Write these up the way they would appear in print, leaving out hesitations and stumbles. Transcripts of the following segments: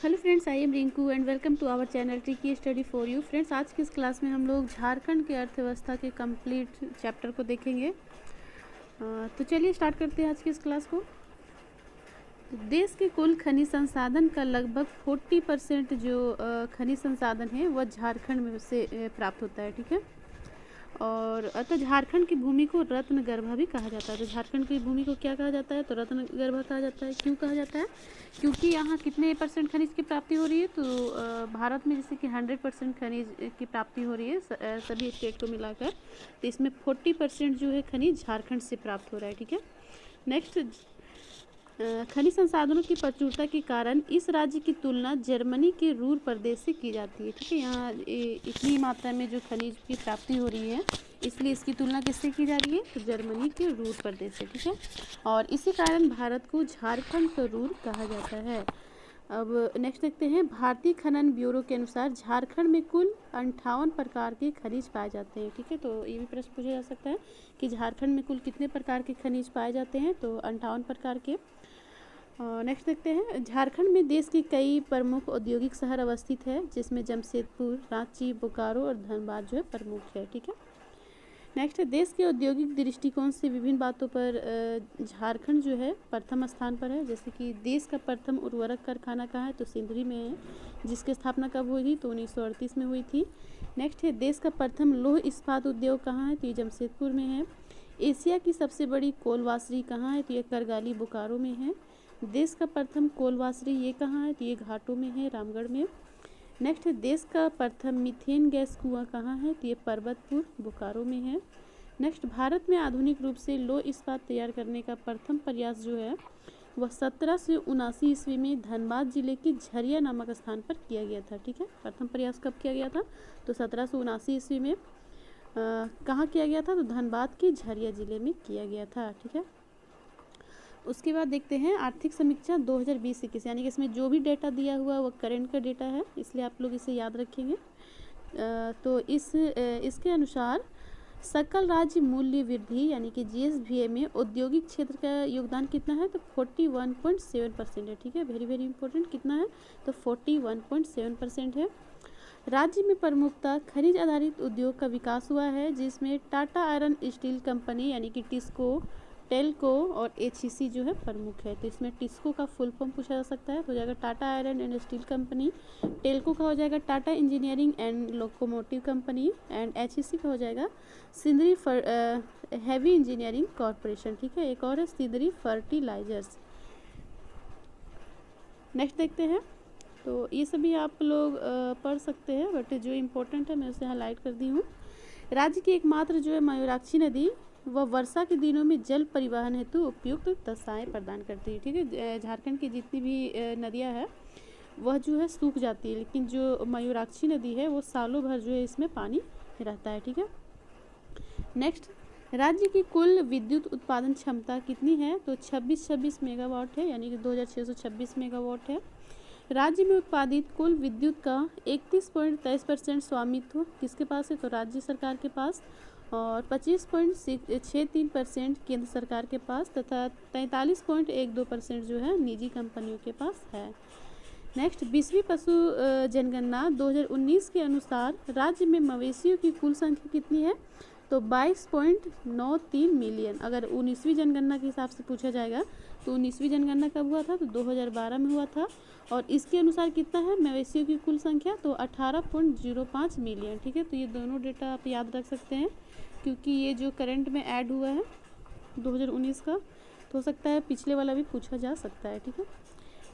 Hello friends, I am Rinku and welcome to our channel tricky study for you. Friends, आज की इस class में हम लोग झारखंड की अर्थव्यवस्था के कंप्लीट चैप्टर को देखेंगे। तो चलिए स्टार्ट करते हैं आज की इस क्लास को। तो देश के कुल खनिज संसाधन का लगभग 40% जो खनिज संसाधन है वह झारखंड में से प्राप्त होता है। ठीक है, और अतः झारखंड की भूमि को रत्नगर्भा भी कहा जाता है। तो झारखंड की भूमि को क्या कहा जाता है? तो रत्नगर्भा कहा जाता है। क्यों कहा जाता है? क्योंकि यहाँ कितने % खनिज की प्राप्ति हो रही है? तो भारत में जैसे कि 100% खनिज की प्राप्ति हो रही है सभी स्टेट को मिलाकर, तो इसमें 40% जो है खनिज झारखंड से प्राप्त हो रहा है। ठीक है, नेक्स्ट, खनिज संसाधनों की प्रचुरता के कारण इस राज्य की तुलना जर्मनी के रूर प्रदेश से की जाती है। ठीक है, यहाँ इतनी मात्रा में जो खनिज की प्राप्ति हो रही है, इसलिए इसकी तुलना किससे की जा रही है? तो जर्मनी के रूर प्रदेश से। ठीक है, और इसी कारण भारत को झारखंड का रूर कहा जाता है। अब नेक्स्ट देखते हैं। भारतीय खनन ब्यूरो के अनुसार झारखंड में कुल 58 प्रकार के खनिज पाए जाते हैं। ठीक है, तो ये भी प्रश्न पूछा जा सकता है कि झारखंड में कुल कितने प्रकार के खनिज पाए जाते हैं? तो 58 प्रकार के। नेक्स्ट देखते हैं। झारखंड में देश के कई प्रमुख औद्योगिक शहर अवस्थित है, जिसमें जमशेदपुर, रांची, बोकारो और धनबाद जो है प्रमुख है। ठीक है, नेक्स्ट, देश के औद्योगिक दृष्टिकोण से विभिन्न बातों पर झारखंड जो है प्रथम स्थान पर है। जैसे कि देश का प्रथम उर्वरक कारखाना कहाँ है? तो सिंदरी में है, जिसकी स्थापना कब हुई थी? तो 1938 में हुई थी। नेक्स्ट है, देश का प्रथम लौह इस्पात उद्योग कहाँ है? तो ये जमशेदपुर में है। एशिया की सबसे बड़ी कोलवासरी कहाँ है? तो ये करगाली, बोकारो में है। देश का प्रथम कोलवासरी ये कहाँ है? तो ये घाटों में है, रामगढ़ में। नेक्स्ट है, देश का प्रथम मीथेन गैस कुआं कहाँ है? तो ये पर्वतपुर, बोकारो में है। नेक्स्ट, भारत में आधुनिक रूप से लौह इस्पात तैयार करने का प्रथम प्रयास जो है वह 1779 ईस्वी में धनबाद जिले के झरिया नामक स्थान पर किया गया था। ठीक है, प्रथम प्रयास कब किया गया था? तो 1779 ईस्वी में कहाँ किया गया था? तो धनबाद के झरिया जिले में किया गया था। ठीक है, उसके बाद देखते हैं आर्थिक समीक्षा 2020-21, यानी कि इसमें जो भी डेटा दिया हुआ है वो करंट का डेटा है, इसलिए आप लोग इसे याद रखेंगे। तो इसके अनुसार सकल राज्य मूल्य वृद्धि यानी कि GSVA में औद्योगिक क्षेत्र का योगदान कितना है? तो 41.7% है। ठीक है, वेरी वेरी इंपॉर्टेंट, कितना है? तो 41.7% है। राज्य में प्रमुखता खनिज आधारित उद्योग का विकास हुआ है, जिसमें टाटा आयरन स्टील कंपनी यानी कि टिस्को, टेल्को और HEC जो है प्रमुख है। तो इसमें टिस्को का फुल फॉर्म पूछा जा सकता है, तो हो जाएगा Tata iron and steel company. Telco का हो जाएगा Tata engineering and locomotive company. And HEC का हो जाएगा सिंदरी हैवी इंजीनियरिंग कॉरपोरेशन। ठीक है, एक और है सिंदरी फर्टिलाइजर्स। नेक्स्ट देखते हैं। तो ये सभी आप लोग पढ़ सकते हैं, बट जो इम्पोर्टेंट है मैं उसे हाईलाइट कर दी हूँ। राज्य की एकमात्र जो है मयूराक्षी नदी, वह वर्षा के दिनों में जल परिवहन हेतु उपयुक्त दशाएं प्रदान करती है। ठीक है, झारखंड की जितनी भी नदियां हैं वह जो है सूख जाती है, लेकिन जो मयूराक्षी नदी है वो सालों भर जो है इसमें पानी रहता है। ठीक है, नेक्स्ट, राज्य की कुल विद्युत उत्पादन क्षमता कितनी है? तो 26 मेगावाट है, यानी कि 2626 मेगावाट है। राज्य में उत्पादित कुल विद्युत का 31.23% स्वामित्व किसके पास है? तो राज्य सरकार के पास, और 25.63% केंद्र सरकार के पास, तथा 43.12% जो है निजी कंपनियों के पास है। नेक्स्ट, 20वीं पशु जनगणना 2019 के अनुसार राज्य में मवेशियों की कुल संख्या कितनी है? तो 22.93 मिलियन। अगर 19वीं जनगणना के हिसाब से पूछा जाएगा तो 19वीं जनगणना कब हुआ था? तो 2012 में हुआ था, और इसके अनुसार कितना है मवेशियों की कुल संख्या? तो 18.05 मिलियन। ठीक है, तो ये दोनों डेटा आप याद रख सकते हैं, क्योंकि ये जो करंट में ऐड हुआ है 2019 का, तो हो सकता है पिछले वाला भी पूछा जा सकता है। ठीक है,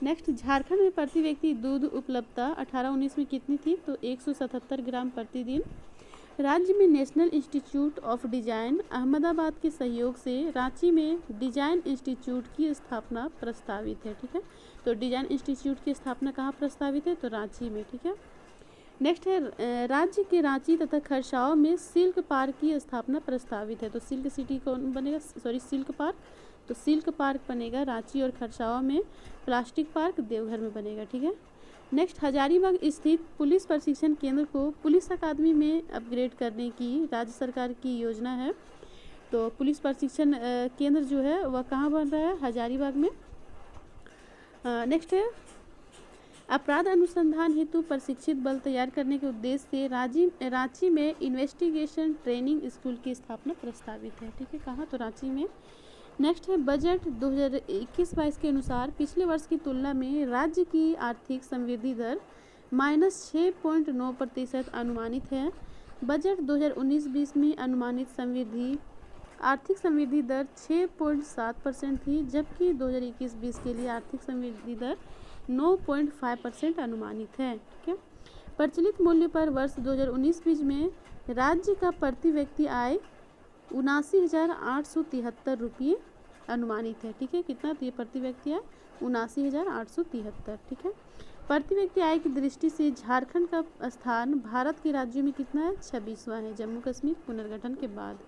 नेक्स्ट, झारखंड में प्रति व्यक्ति दूध उपलब्धता 18-19 में कितनी थी? तो 177 ग्राम प्रतिदिन। राज्य में national institute of design Ahmedabad के सहयोग से रांची में डिजाइन इंस्टीट्यूट की स्थापना प्रस्तावित है। ठीक है, तो डिजाइन इंस्टीट्यूट की स्थापना कहाँ प्रस्तावित है? तो रांची में। ठीक है, नेक्स्ट है, राज्य के रांची तथा खरसावा में सिल्क पार्क की स्थापना प्रस्तावित है। तो सिल्क सिटी कौन बनेगा? Silk park. तो सिल्क पार्क बनेगा रांची और खरसावा में। प्लास्टिक पार्क देवघर में बनेगा। ठीक है, नेक्स्ट, हजारीबाग स्थित पुलिस प्रशिक्षण केंद्र को पुलिस अकादमी में अपग्रेड करने की राज्य सरकार की योजना है। तो पुलिस प्रशिक्षण केंद्र जो है वह कहाँ बन रहा है? हजारीबाग में। नेक्स्ट है, अपराध अनुसंधान हेतु प्रशिक्षित बल तैयार करने के उद्देश्य से रांची में इन्वेस्टिगेशन ट्रेनिंग स्कूल की स्थापना प्रस्तावित है। ठीक है, कहाँ? तो रांची में। नेक्स्ट है बजट 2021-22 के अनुसार पिछले वर्ष की तुलना में राज्य की आर्थिक समृद्धि दर -6.9% अनुमानित है। बजट 2019-20 में अनुमानित आर्थिक समृद्धि दर 6.7% थी, जबकि 2021-20 के लिए आर्थिक समृद्धि दर 9.5% अनुमानित है। ठीक है, प्रचलित मूल्य पर वर्ष 2019-20 में राज्य का प्रति व्यक्ति आय 79,873 रुपये अनुमानित है। ठीक है, कितना? तो ये प्रति व्यक्ति आय 79,873। ठीक है, प्रति व्यक्ति आय की दृष्टि से झारखंड का स्थान भारत के राज्यों में कितना है? 26वां है, जम्मू कश्मीर पुनर्गठन के बाद।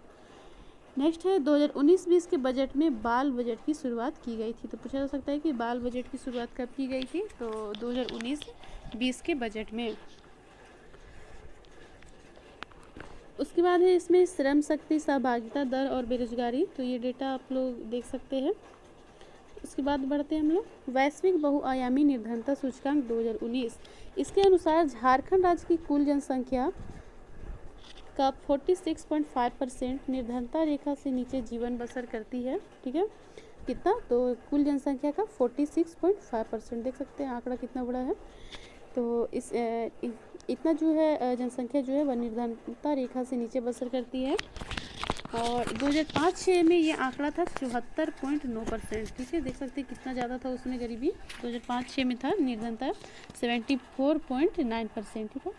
नेक्स्ट है 2019-20 के बजट में बाल बजट की शुरुआत की गई थी। तो पूछा जा सकता है कि बाल बजट की शुरुआत कब की गई थी? तो 2019-20 के बजट में। उसके बाद है इसमें श्रम शक्ति, सहभागिता दर और बेरोजगारी। तो ये डेटा आप लोग देख सकते हैं। उसके बाद बढ़ते हैं हम लोग वैश्विक बहुआयामी निर्धनता सूचकांक 2019। इसके अनुसार झारखंड राज्य की कुल जनसंख्या का 46.5% निर्धनता रेखा से नीचे जीवन बसर करती है। ठीक है, कितना? तो कुल जनसंख्या का 46.5%, देख सकते हैं आंकड़ा कितना बड़ा है। तो इस इतना जो है जनसंख्या जो है वह निर्धनता रेखा से नीचे बसर करती है। और 2005-06 में ये आंकड़ा था 74.9%। ठीक है, देख सकते हैं कितना ज़्यादा था उसमें गरीबी। 2005-06 में था निर्धनता 74.9%। ठीक है,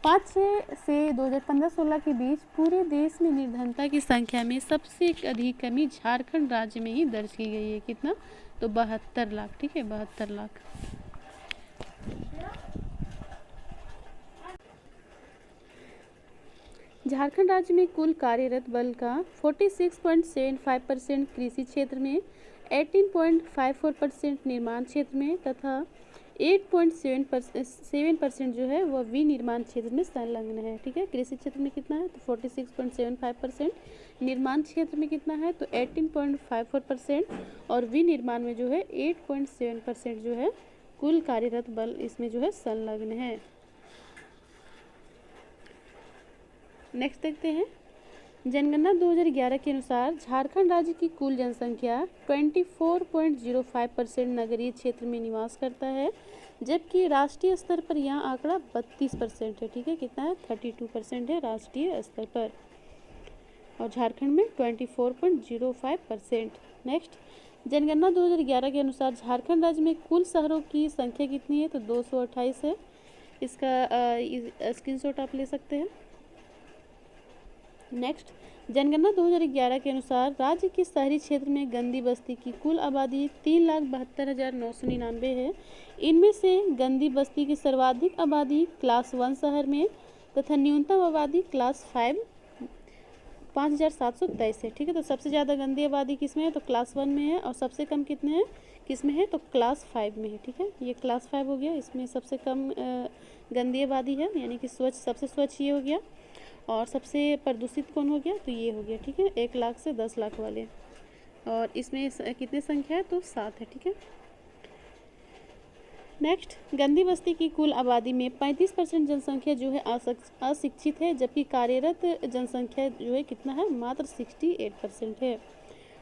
5-6 से 2015-16 के बीच पूरे देश में निर्धनता की संख्या में सबसे अधिक कमी झारखंड राज्य में ही दर्ज की गई है। कितना? तो 72 लाख। ठीक है, 72 लाख। झारखंड राज्य में कुल कार्यरत बल का 46.75% कृषि क्षेत्र में, 18.54% निर्माण क्षेत्र में तथा 8.7% जो है वह विनिर्माण क्षेत्र में संलग्न है। ठीक है, कृषि क्षेत्र में कितना है? तो 46.75%, निर्माण क्षेत्र में कितना है? तो 18.54% और विनिर्माण में जो है 8.7% जो है कुल कार्यरत बल इसमें जो है संलग्न है। नेक्स्ट देखते हैं जनगणना 2011 के अनुसार झारखंड राज्य की कुल जनसंख्या 24.05% नगरीय क्षेत्र में निवास करता है, जबकि राष्ट्रीय स्तर पर यह आंकड़ा 32% है। ठीक है, कितना है? 32% है राष्ट्रीय स्तर पर और झारखंड में 24.05%। नेक्स्ट जनगणना 2011 के अनुसार झारखंड राज्य में कुल शहरों की संख्या कितनी है? तो 228 है। इसका स्क्रीनशॉट आप ले सकते हैं। नेक्स्ट जनगणना 2011 के अनुसार राज्य के शहरी क्षेत्र में गंदी बस्ती की कुल आबादी 3,72,999 है। इनमें से गंदी बस्ती की सर्वाधिक आबादी क्लास 1 शहर में तथा न्यूनतम आबादी क्लास 5 5,723 है। ठीक है, तो सबसे ज़्यादा गंदी आबादी किस में है? तो क्लास 1 में है। और सबसे कम कितने हैं? किस में है? तो क्लास 5 में है। ठीक है, ये क्लास 5 हो गया। इसमें सबसे कम गंदी आबादी है, यानी कि स्वच्छ, सबसे स्वच्छ ये हो गया। और सबसे प्रदूषित कौन हो गया? तो ये हो गया। ठीक है, 1 लाख से 10 लाख वाले। और इसमें कितनी संख्या है? तो 7 है। ठीक है, नेक्स्ट गंदी बस्ती की कुल आबादी में 35% जनसंख्या जो है अशिक्षित है, जबकि कार्यरत जनसंख्या जो है कितना है? मात्र 68% है।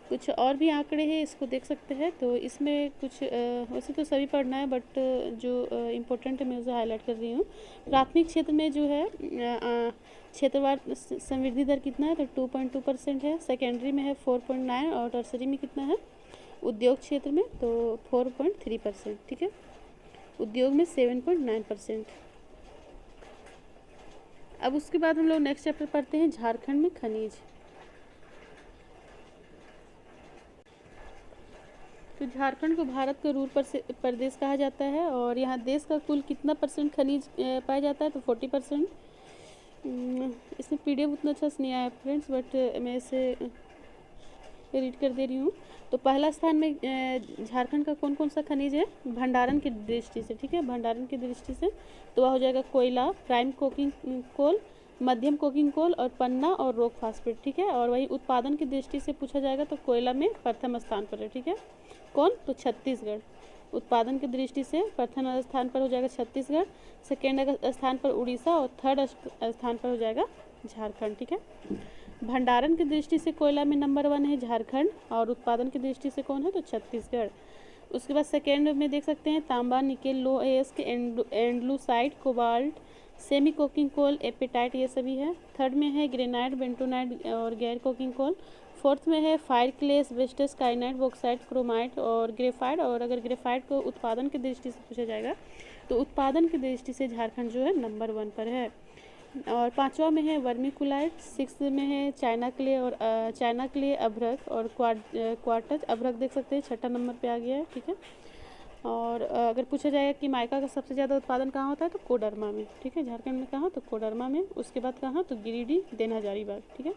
कुछ और भी आंकड़े हैं, इसको देख सकते हैं। तो इसमें कुछ वैसे तो सभी पढ़ना है, बट जो इम्पोर्टेंट है मैं उसे हाईलाइट कर रही हूँ। प्राथमिक क्षेत्र में जो है क्षेत्रवार समृद्धि दर कितना है? तो 2.2% है। सेकेंडरी में है 4.9 और टर्सरी में कितना है? उद्योग क्षेत्र में तो 4.3%। ठीक है, उद्योग में 7.9%। अब उसके बाद हम लोग नेक्स्ट चैप्टर पढ़ते हैं झारखंड में खनिज। तो झारखंड को भारत का रूर प्रदेश कहा जाता है और यहाँ देश का कुल कितना % खनिज पाया जाता है? तो 40%। इसमें PDF उतना अच्छा से नहीं आया फ्रेंड्स, बट मैं इसे रीड कर दे रही हूँ। तो पहला स्थान में झारखंड का कौन कौन सा खनिज है भंडारण की दृष्टि से? ठीक है, भंडारण की दृष्टि से तो वह हो जाएगा कोयला, प्राइम कोकिंग कोल, मध्यम कोकिंग कोल और पन्ना और रॉक फास्फेट। ठीक है, और वही उत्पादन की दृष्टि से पूछा जाएगा तो कोयला में प्रथम स्थान पर है। ठीक है, कौन? तो छत्तीसगढ़। उत्पादन की दृष्टि से प्रथम स्थान पर हो जाएगा छत्तीसगढ़, सेकेंड स्थान पर उड़ीसा और थर्ड स्थान पर हो जाएगा झारखंड। ठीक है, भंडारण की दृष्टि से कोयला में नंबर 1 है झारखंड और उत्पादन की दृष्टि से कौन है तो छत्तीसगढ़। उसके बाद सेकेंड में देख सकते हैं तांबा, निकेल, लो एस्क, andalusite, cobalt, semi coking coal, apatite, ये सभी है। थर्ड में है ग्रेनाइट, बेंटोनाइट और गैर कोकिंग कोल। फोर्थ में है fire clay, asbestos, kyanite, bauxite, chromite और ग्रेफाइट। और अगर ग्रेफाइट को उत्पादन की दृष्टि से पूछा जाएगा तो उत्पादन की दृष्टि से झारखंड जो है नंबर 1 पर है। और पांचवा में है वर्मिकुलाइट, सिक्स में है चाइना क्ले अभ्रक और क्वार्टज अभ्रक देख सकते हैं, छठा नंबर पे आ गया है। ठीक है, और अगर पूछा जाएगा कि माइका का सबसे ज़्यादा उत्पादन कहाँ होता है तो कोडरमा में। ठीक है, झारखंड में कहाँ तो कोडरमा में। उसके बाद कहाँ तो गिरिडीह, देन हजारीबाग। ठीक है,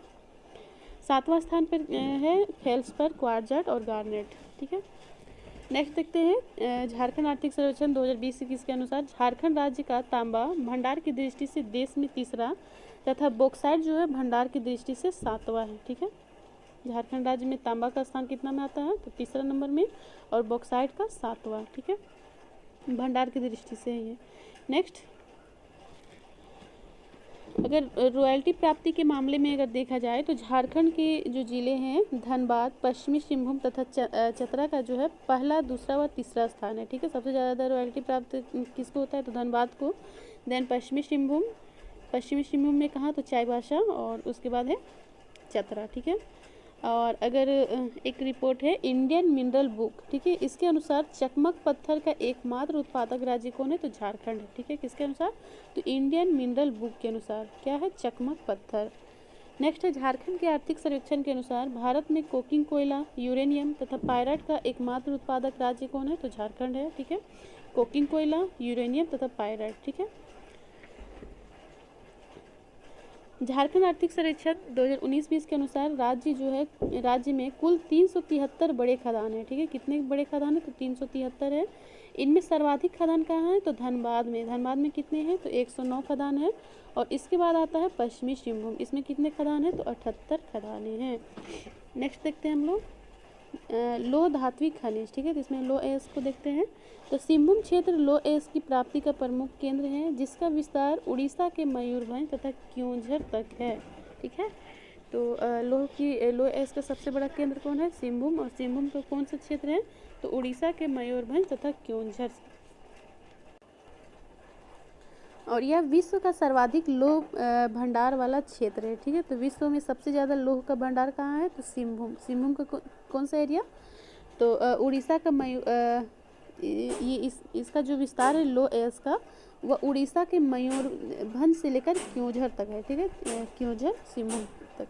सातवां स्थान पर है फेल्सपर, क्वार्ट्ज और गार्नेट। ठीक है, नेक्स्ट देखते हैं झारखंड आर्थिक सर्वेक्षण 2020-21 के अनुसार झारखंड राज्य का तांबा भंडार की दृष्टि से देश में तीसरा तथा बॉक्साइट जो है भंडार की दृष्टि से 7वां है। ठीक है, झारखंड राज्य में तांबा का स्थान कितना में आता है तो तीसरा नंबर में और बॉक्साइट का 7वां। ठीक है, भंडार की दृष्टि से है ये। नेक्स्ट, अगर रॉयल्टी प्राप्ति के मामले में अगर देखा जाए तो झारखंड के जो ज़िले हैं धनबाद, पश्चिमी सिंहभूम तथा चतरा का जो है पहला, दूसरा व तीसरा स्थान है। ठीक है, सबसे ज़्यादा रॉयल्टी प्राप्त किसको होता है तो धनबाद को, देन पश्चिमी सिंहभूम में कहाँ तो चाईबासा और उसके बाद है चतरा। ठीक है, और अगर एक रिपोर्ट है इंडियन मिनरल बुक, ठीक है, इसके अनुसार चकमक पत्थर का एकमात्र उत्पादक राज्य कौन है तो झारखंड है। ठीक है, किसके अनुसार तो इंडियन मिनरल बुक के अनुसार क्या है चकमक पत्थर। नेक्स्ट है झारखंड के आर्थिक सर्वेक्षण के अनुसार भारत में कोकिंग कोयला, यूरेनियम तथा पायराइट का एकमात्र उत्पादक राज्य कौन है तो झारखंड है। ठीक है, कोकिंग कोयला, यूरेनियम तथा पायराइट। ठीक है, झारखंड आर्थिक सर्वेक्षण 2019-20 के अनुसार राज्य में कुल 373 बड़े खदान है। ठीक है, कितने बड़े खदान है तो 373 है। इनमें सर्वाधिक खदान कहाँ है तो धनबाद में कितने हैं तो 109 खदान है। और इसके बाद आता है पश्चिमी सिंहभूम, इसमें कितने खदान है तो 78 खदानें हैं। नेक्स्ट देखते हैं हम लोग लो धात्विक खनिज। ठीक है, तो इसमें लो एस को देखते हैं तो सिंहभूम क्षेत्र लो एस की प्राप्ति का प्रमुख केंद्र है जिसका विस्तार उड़ीसा के मयूरभंज तथा क्योंझर तक है। ठीक है, तो लो एस का सबसे बड़ा केंद्र कौन है सिंहभूम, और सिंहभूम का कौन सा क्षेत्र है तो उड़ीसा के मयूरभंज तथा क्योंझर। और यह विश्व का सर्वाधिक लोह भंडार वाला क्षेत्र है। ठीक है, तो विश्व में सबसे ज़्यादा लोह का भंडार कहाँ है तो सिंहभूम का कौन सा एरिया तो उड़ीसा का ये इसका जो विस्तार है लो एस का वह उड़ीसा के मयूरभंज से लेकर क्योंझर तक है। ठीक है, क्योंझर सिंहभूम तक।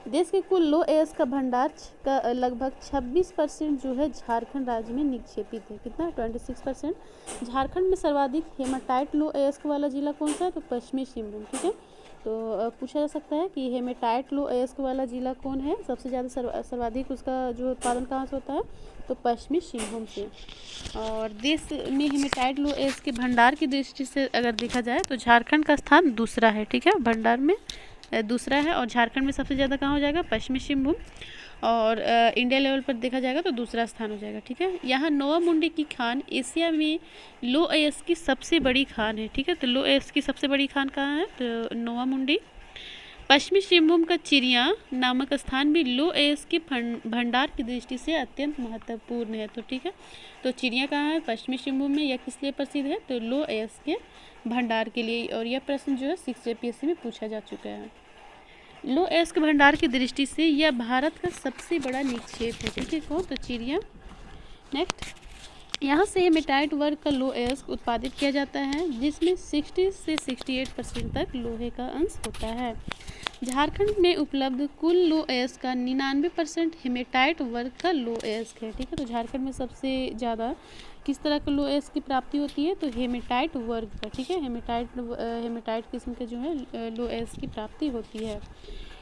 देश के कुल लो एस का भंडार का लगभग 26% जो है झारखंड राज्य में निक्षेपित है। कितना 26%। झारखंड में सर्वाधिक हेमाटाइट लो एस वाला जिला कौन सा है तो पश्चिमी सिंहभूम। ठीक है, तो पूछा जा सकता है कि हेमाटाइट लो एस वाला जिला कौन है, सबसे ज़्यादा सर्वाधिक उसका जो उत्पादन कहाँ से होता है तो पश्चिमी सिंहभूम से। और देश में हेमाटाइट लो एस के भंडार की दृष्टि से अगर देखा जाए तो झारखंड का स्थान दूसरा है। ठीक है, भंडार में दूसरा है और झारखंड में सबसे ज़्यादा कहाँ हो जाएगा पश्चिमी सिंहभूम, और इंडिया लेवल पर देखा जाएगा तो दूसरा स्थान हो जाएगा। ठीक है, यहाँ नोवा मुंडी की खान एशिया में लो एस की सबसे बड़ी खान है। ठीक है, तो लो एस की सबसे बड़ी खान कहाँ है तो नोवा मुंडी। पश्चिमी सिंहभूम का चिरिया नामक स्थान भी लो एस के भंडार की दृष्टि से अत्यंत महत्वपूर्ण है। तो ठीक है, तो चिरिया कहाँ है पश्चिमी सिंहभूम में, यह किस लिए प्रसिद्ध है तो लो एस के भंडार के लिए। और यह प्रश्न जो है 6 JPSC में पूछा जा चुका है। लो एस के भंडार की दृष्टि से यह भारत का सबसे बड़ा निक्षेप है। ठीक है, कौन तो चिरिया। नेक्स्ट, यहाँ से हेमेटाइट वर्ग का लो एस उत्पादित किया जाता है जिसमें 60 से 68% तक लोहे का अंश होता है। झारखंड में उपलब्ध कुल लो एस का 99% हेमेटाइट वर्ग का लो एस है। ठीक है, तो झारखंड में सबसे ज़्यादा किस तरह का लो एस की प्राप्ति होती है तो हेमेटाइट वर्ग का। ठीक है, हेमेटाइट किस्म के जो है लो एस की प्राप्ति होती है।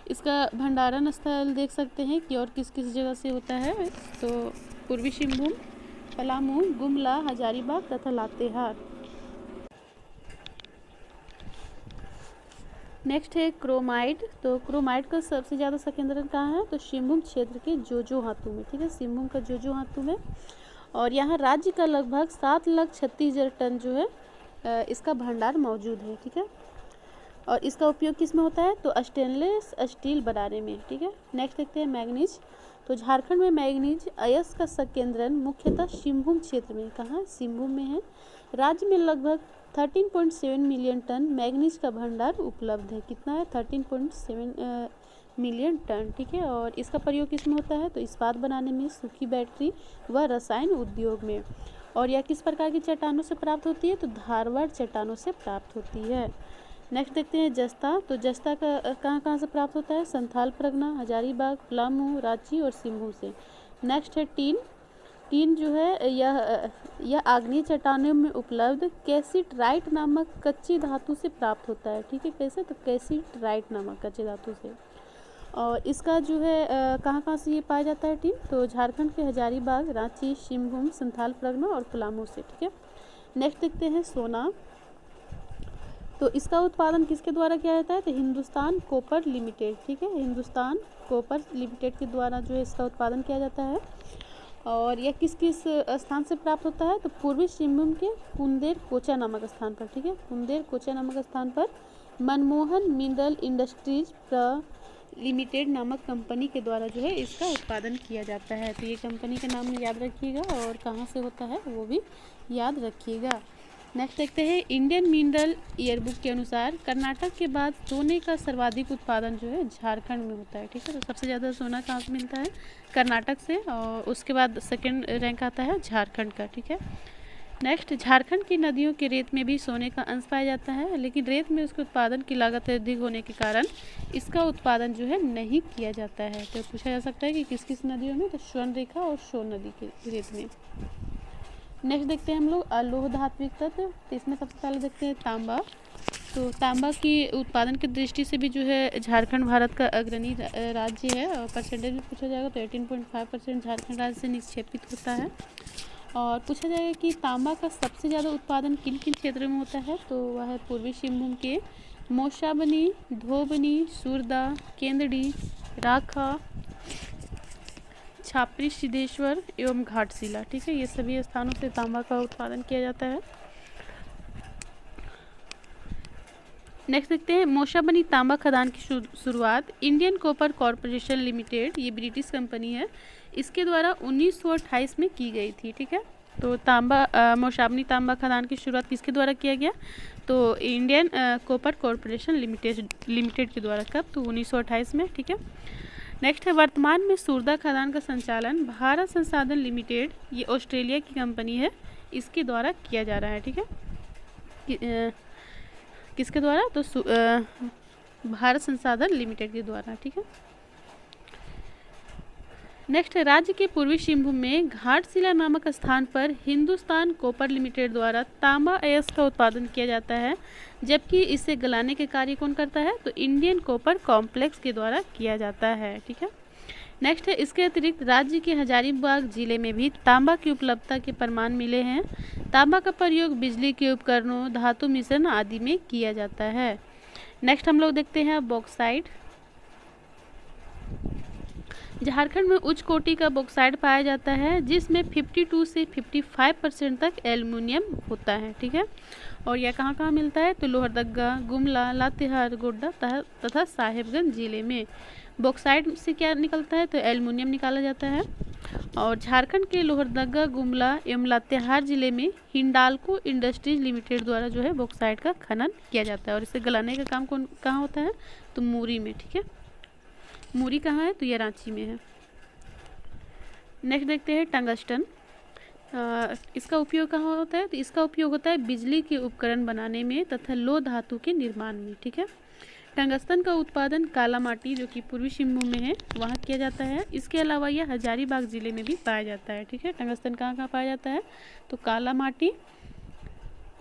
इसका भंडारण स्थल देख सकते हैं कि और किस किस जगह से होता है तो पूर्वी सिंहभूम, पलामू, गुमला, हजारीबाग तथा लातेहार। नेक्स्ट है क्रोमाइट, तो क्रोमाइट का सबसे ज़्यादा संकेंद्रण कहाँ है तो सिंहभूम क्षेत्र के जोजोहातू में। ठीक है, सिंहभूम का जोजोहातू में। और यहाँ राज्य का लगभग 7,36,000 टन जो है इसका भंडार मौजूद है। ठीक है, और इसका उपयोग किस में होता है? तो स्टेनलेस स्टील बनाने में। ठीक है, नेक्स्ट देखते हैं मैग्नीज। तो झारखंड में मैग्नीज अयस्क का संकेंद्रण मुख्यतः सिंहभूम क्षेत्र में, कहाँ? सिंहभूम में है। राज्य में लगभग 13.7 मिलियन टन मैग्नीज का भंडार उपलब्ध है। कितना है? 13.7 मिलियन टन। ठीक है, और इसका प्रयोग किस में होता है? तो इस्पात बनाने में, सूखी बैटरी व रसायन उद्योग में। और यह किस प्रकार की चट्टानों से प्राप्त होती है? तो धारवाड़ चट्टानों से प्राप्त होती है। नेक्स्ट देखते हैं जस्ता। तो जस्ता का कहाँ कहाँ से प्राप्त होता है? संथाल परगना, हजारीबाग, पलामू, रांची और सिंहभूम से। नेक्स्ट है टीन। टीन जो है यह आग्नेय चट्टानों में उपलब्ध कैसीटराइट नामक कच्ची धातु से प्राप्त होता है। ठीक है, कैसे? तो कैसीटराइट नामक कच्ची धातु से। और इसका जो है कहाँ कहाँ से ये पाया जाता है टीन? तो झारखंड के हजारीबाग, रांची, सिंहभूम, संथाल परगना और पलामू से। ठीक है, नेक्स्ट देखते हैं सोना। तो इसका उत्पादन किसके द्वारा किया जाता है? तो हिंदुस्तान कॉपर लिमिटेड। ठीक है, हिंदुस्तान कॉपर लिमिटेड के द्वारा जो है इसका उत्पादन किया जाता है। और यह किस किस स्थान से प्राप्त होता है? तो पूर्वी सिंहभूम के कुंदेर कोचा नामक स्थान पर। ठीक है, कुंदेर कोचा नामक स्थान पर मनमोहन मिनरल इंडस्ट्रीज लिमिटेड नामक कंपनी के द्वारा जो है इसका उत्पादन किया जाता है। तो ये कंपनी का नाम याद रखिएगा और कहाँ से होता है वो भी याद रखिएगा। नेक्स्ट देखते हैं इंडियन मिनरल ईयरबुक के अनुसार कर्नाटक के बाद सोने का सर्वाधिक उत्पादन जो है झारखंड में होता है। ठीक है, तो सबसे ज़्यादा सोना कहाँ से मिलता है? कर्नाटक से, और उसके बाद सेकंड रैंक आता है झारखंड का। ठीक है, नेक्स्ट झारखंड की नदियों के रेत में भी सोने का अंश पाया जाता है, लेकिन रेत में उसके उत्पादन की लागत अधिक होने के कारण इसका उत्पादन जो है नहीं किया जाता है। तो पूछा जा सकता है कि किस किस नदियों में? तो स्वर्ण रेखा और सोन नदी के रेत में। नेक्स्ट देखते हैं हम लोग लौह धात्विक तत्व। तो इसमें सबसे पहले देखते हैं तांबा। तो तांबा की उत्पादन की दृष्टि से भी जो है झारखंड भारत का अग्रणी राज्य है। और परसेंटेज भी पूछा जाएगा तो 18.5% झारखंड राज्य से निक्षेपित होता है। और पूछा जाएगा कि तांबा का सबसे ज़्यादा उत्पादन किन किन क्षेत्रों में होता है? तो वह है पूर्वी सिंहभूम के मौसाबनी, धोबनी, सुरदा, केंदड़ी, राखा, छापरी, सिद्धेश्वर एवं घाटशिला। ठीक है, ये सभी स्थानों से तांबा का उत्पादन किया जाता है। नेक्स्ट देखते हैं मौसाबनी तांबा खदान की शुरुआत इंडियन कॉपर कॉरपोरेशन लिमिटेड, ये ब्रिटिश कंपनी है, इसके द्वारा 1928 में की गई थी। ठीक है, तो मौसाबनी तांबा खदान की शुरुआत किसके द्वारा किया गया? तो इंडियन कॉपर कॉरपोरेशन लिमिटेड के द्वारा। कब? तो 1928 में। ठीक है, नेक्स्ट है वर्तमान में सुरदा खदान का संचालन भारत संसाधन लिमिटेड, ये ऑस्ट्रेलिया की कंपनी है, इसके द्वारा किया जा रहा है। ठीक है, किसके द्वारा? तो भारत संसाधन लिमिटेड के द्वारा। ठीक है, नेक्स्ट राज्य के पूर्वी सिंहभूम में घाटशिला नामक स्थान पर हिंदुस्तान कॉपर लिमिटेड द्वारा तांबा अयस्क का उत्पादन किया जाता है, जबकि इसे गलाने के कार्य कौन करता है? तो इंडियन कॉपर कॉम्प्लेक्स के द्वारा किया जाता है। ठीक है, नेक्स्ट है इसके अतिरिक्त राज्य के हजारीबाग जिले में भी तांबा की उपलब्धता के प्रमाण मिले हैं। तांबा का प्रयोग बिजली के उपकरणों, धातु मिश्रण आदि में किया जाता है। नेक्स्ट हम लोग देखते हैं बॉक्साइट। झारखंड में उच्च कोटि का बॉक्साइट पाया जाता है, जिसमें 52 से 55% तक एल्युमिनियम होता है। ठीक है, और यह कहाँ कहाँ मिलता है? तो लोहरदगा, गुमला, लातेहार, गोड्डा तथा साहेबगंज जिले में। बॉक्साइट से क्या निकलता है? तो एल्युमिनियम निकाला जाता है। और झारखंड के लोहरदगा, गुमला एवं लातेहार जिले में हिंडाल्को इंडस्ट्रीज लिमिटेड द्वारा जो है बॉक्साइट का खनन किया जाता है, और इसे गलाने का काम कहाँ होता है? तो मूरी में। ठीक है, मूरी कहाँ है? तो ये रांची में है। नेक्स्ट देखते हैं टंगस्टन। इसका उपयोग कहाँ होता है? तो इसका उपयोग होता है बिजली के उपकरण बनाने में तथा लौह धातु के निर्माण में। ठीक है, टंगस्टन का उत्पादन कालामाटी, जो कि पूर्वी सिंहभूम में है, वहाँ किया जाता है। इसके अलावा यह हजारीबाग जिले में भी पाया जाता है। ठीक है, टंगस्टन कहाँ कहाँ पाया जाता है? तो कालामाटी,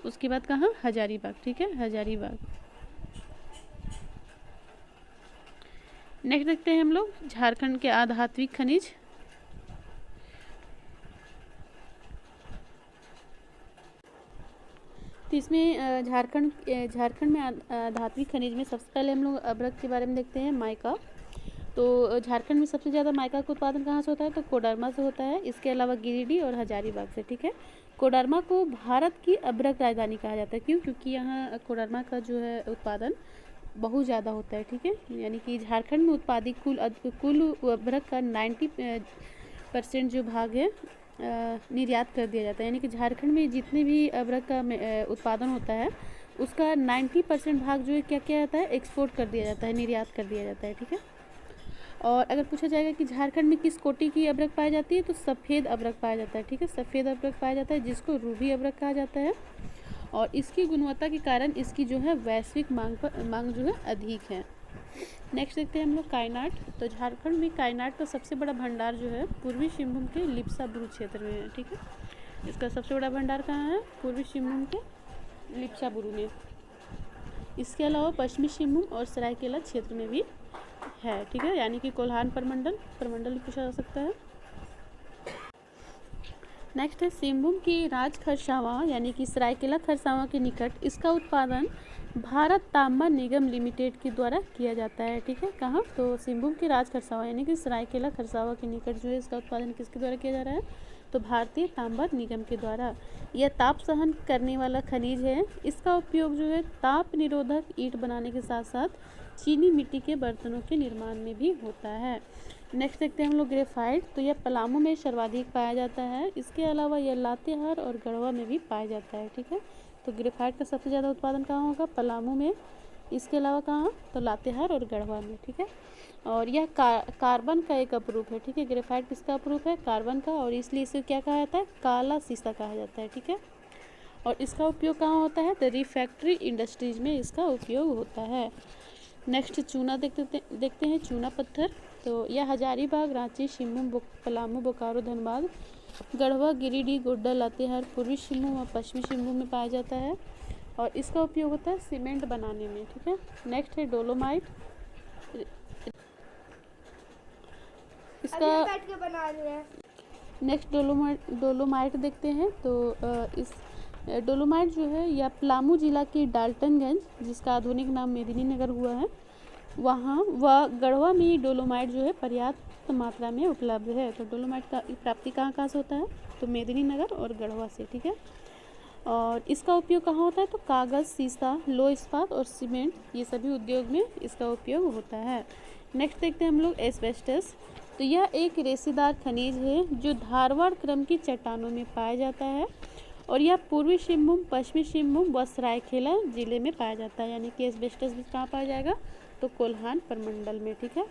उसके बाद कहाँ? हजारीबाग। ठीक है, हजारीबाग। नेक्स्ट देखते हैं हम लोग झारखंड के आधात्विक खनिज। तो इसमें झारखंड में आधात्विक खनिज में सबसे पहले हम लोग अभ्रक के बारे में देखते हैं, माइका। तो झारखंड में सबसे ज़्यादा माइका का उत्पादन कहाँ से होता है? तो कोडरमा से होता है। इसके अलावा गिरिडीह और हजारीबाग से, ठीक है। कोडरमा को भारत की अभ्रक राजधानी कहा जाता है। क्यों? क्योंकि यहाँ कोडरमा का जो है उत्पादन बहुत ज़्यादा होता है, ठीक है। यानी कि झारखंड में उत्पादित कुल अभ्रक का 90% जो भाग है निर्यात कर दिया जाता है। यानी कि झारखंड में जितने भी अभ्रक का उत्पादन होता है उसका 90% भाग जो है क्या किया जाता है? एक्सपोर्ट कर दिया जाता है, निर्यात कर दिया जाता है, ठीक है। और अगर पूछा जाएगा कि झारखंड में किस कोटि की अभ्रक पाई जाती है, तो सफ़ेद अभ्रक पाया जाता है, ठीक है। सफ़ेद अभ्रक पाया जाता है जिसको रूबी अभ्रक कहा जाता है, और इसकी गुणवत्ता के कारण इसकी जो है वैश्विक मांग जो है अधिक है। नेक्स्ट देखते हैं हम लोग कायनाट। तो झारखंड में कायनाट का सबसे बड़ा भंडार जो है पूर्वी सिंहभूम के लिप्सा बुरु क्षेत्र में है, ठीक है। इसका सबसे बड़ा भंडार कहाँ है? पूर्वी सिंहभूम के लिप्सा बुरु में। इसके अलावा पश्चिमी सिंहभूम और सरायकेला क्षेत्र में भी है, ठीक है। यानी कि कोल्हान प्रमंडल भी पूछा जा सकता है। नेक्स्ट है सिंहभूम की राज खरसावां यानी कि सरायकेला खरसावां के निकट इसका उत्पादन भारत तांबा निगम लिमिटेड के द्वारा किया जाता है, ठीक है। कहाँ? तो सिंहभूम की राज खरसावां यानी कि सरायकेला खरसावां के निकट जो है इसका उत्पादन किसके द्वारा किया जा रहा है? तो भारतीय तांबा निगम के द्वारा। यह ताप सहन करने वाला खनिज है। इसका उपयोग जो है ताप निरोधक ईंट बनाने के साथ साथ चीनी मिट्टी के बर्तनों के निर्माण में भी होता है। नेक्स्ट देखते हैं हम लोग ग्रेफाइट। तो यह पलामू में सर्वाधिक पाया जाता है। इसके अलावा यह लातेहार और गढ़वा में भी पाया जाता है, ठीक है। तो ग्रेफाइट का सबसे ज़्यादा उत्पादन कहाँ होगा? पलामू में। इसके अलावा कहाँ? तो लातेहार और गढ़वा में, ठीक है। और यह कार्बन का एक अपरूप है, ठीक है। ग्रेफाइट किसका अपरूप है? कार्बन का, और इसलिए इसे क्या कहा जाता है? काला शीशा कहा जाता है, ठीक है। और इसका उपयोग कहाँ होता है? तो रिफैक्ट्री इंडस्ट्रीज में इसका उपयोग होता है। नेक्स्ट चूना देखते हैं चूना पत्थर। तो यह हजारीबाग, रांची, सिंहभूम, पलामू, बोकारो, धनबाद, गढ़वा, गिरिडीह, गोड्डा, लातेहार, पूर्वी सिंहभूम और पश्चिमी सिंहभूम में पाया जाता है, और इसका उपयोग होता है सीमेंट बनाने में, ठीक है। नेक्स्ट है डोलोमाइट। इसका नेक्स्ट डोलोमाइट देखते हैं। तो इस डोलोमाइट जो है यह पलामू जिला की डाल्टनगंज, जिसका आधुनिक नाम मेदिनीनगर हुआ है, वहाँ गढ़वा में डोलोमाइट जो है पर्याप्त मात्रा में उपलब्ध है। तो डोलोमाइट का प्राप्ति कहाँ से होता है? तो मेदिनीनगर और गढ़वा से, ठीक है। और इसका उपयोग कहाँ होता है? तो कागज़, शीशा, लोह इस्पात और सीमेंट, ये सभी उद्योग में इसका उपयोग होता है। नेक्स्ट देखते हैं हम लोग एस्बेस्टस। तो यह एक रेशेदार खनिज है जो धारवाड़ क्रम की चट्टानों में पाया जाता है, और यह पूर्वी सिंहभूम, पश्चिमी सिंहभूम व सरायकेला जिले में पाया जाता है। यानी कि एस्बेस्टस भी कहाँ पाया जाएगा? तो कोल्हान प्रमंडल में, ठीक है।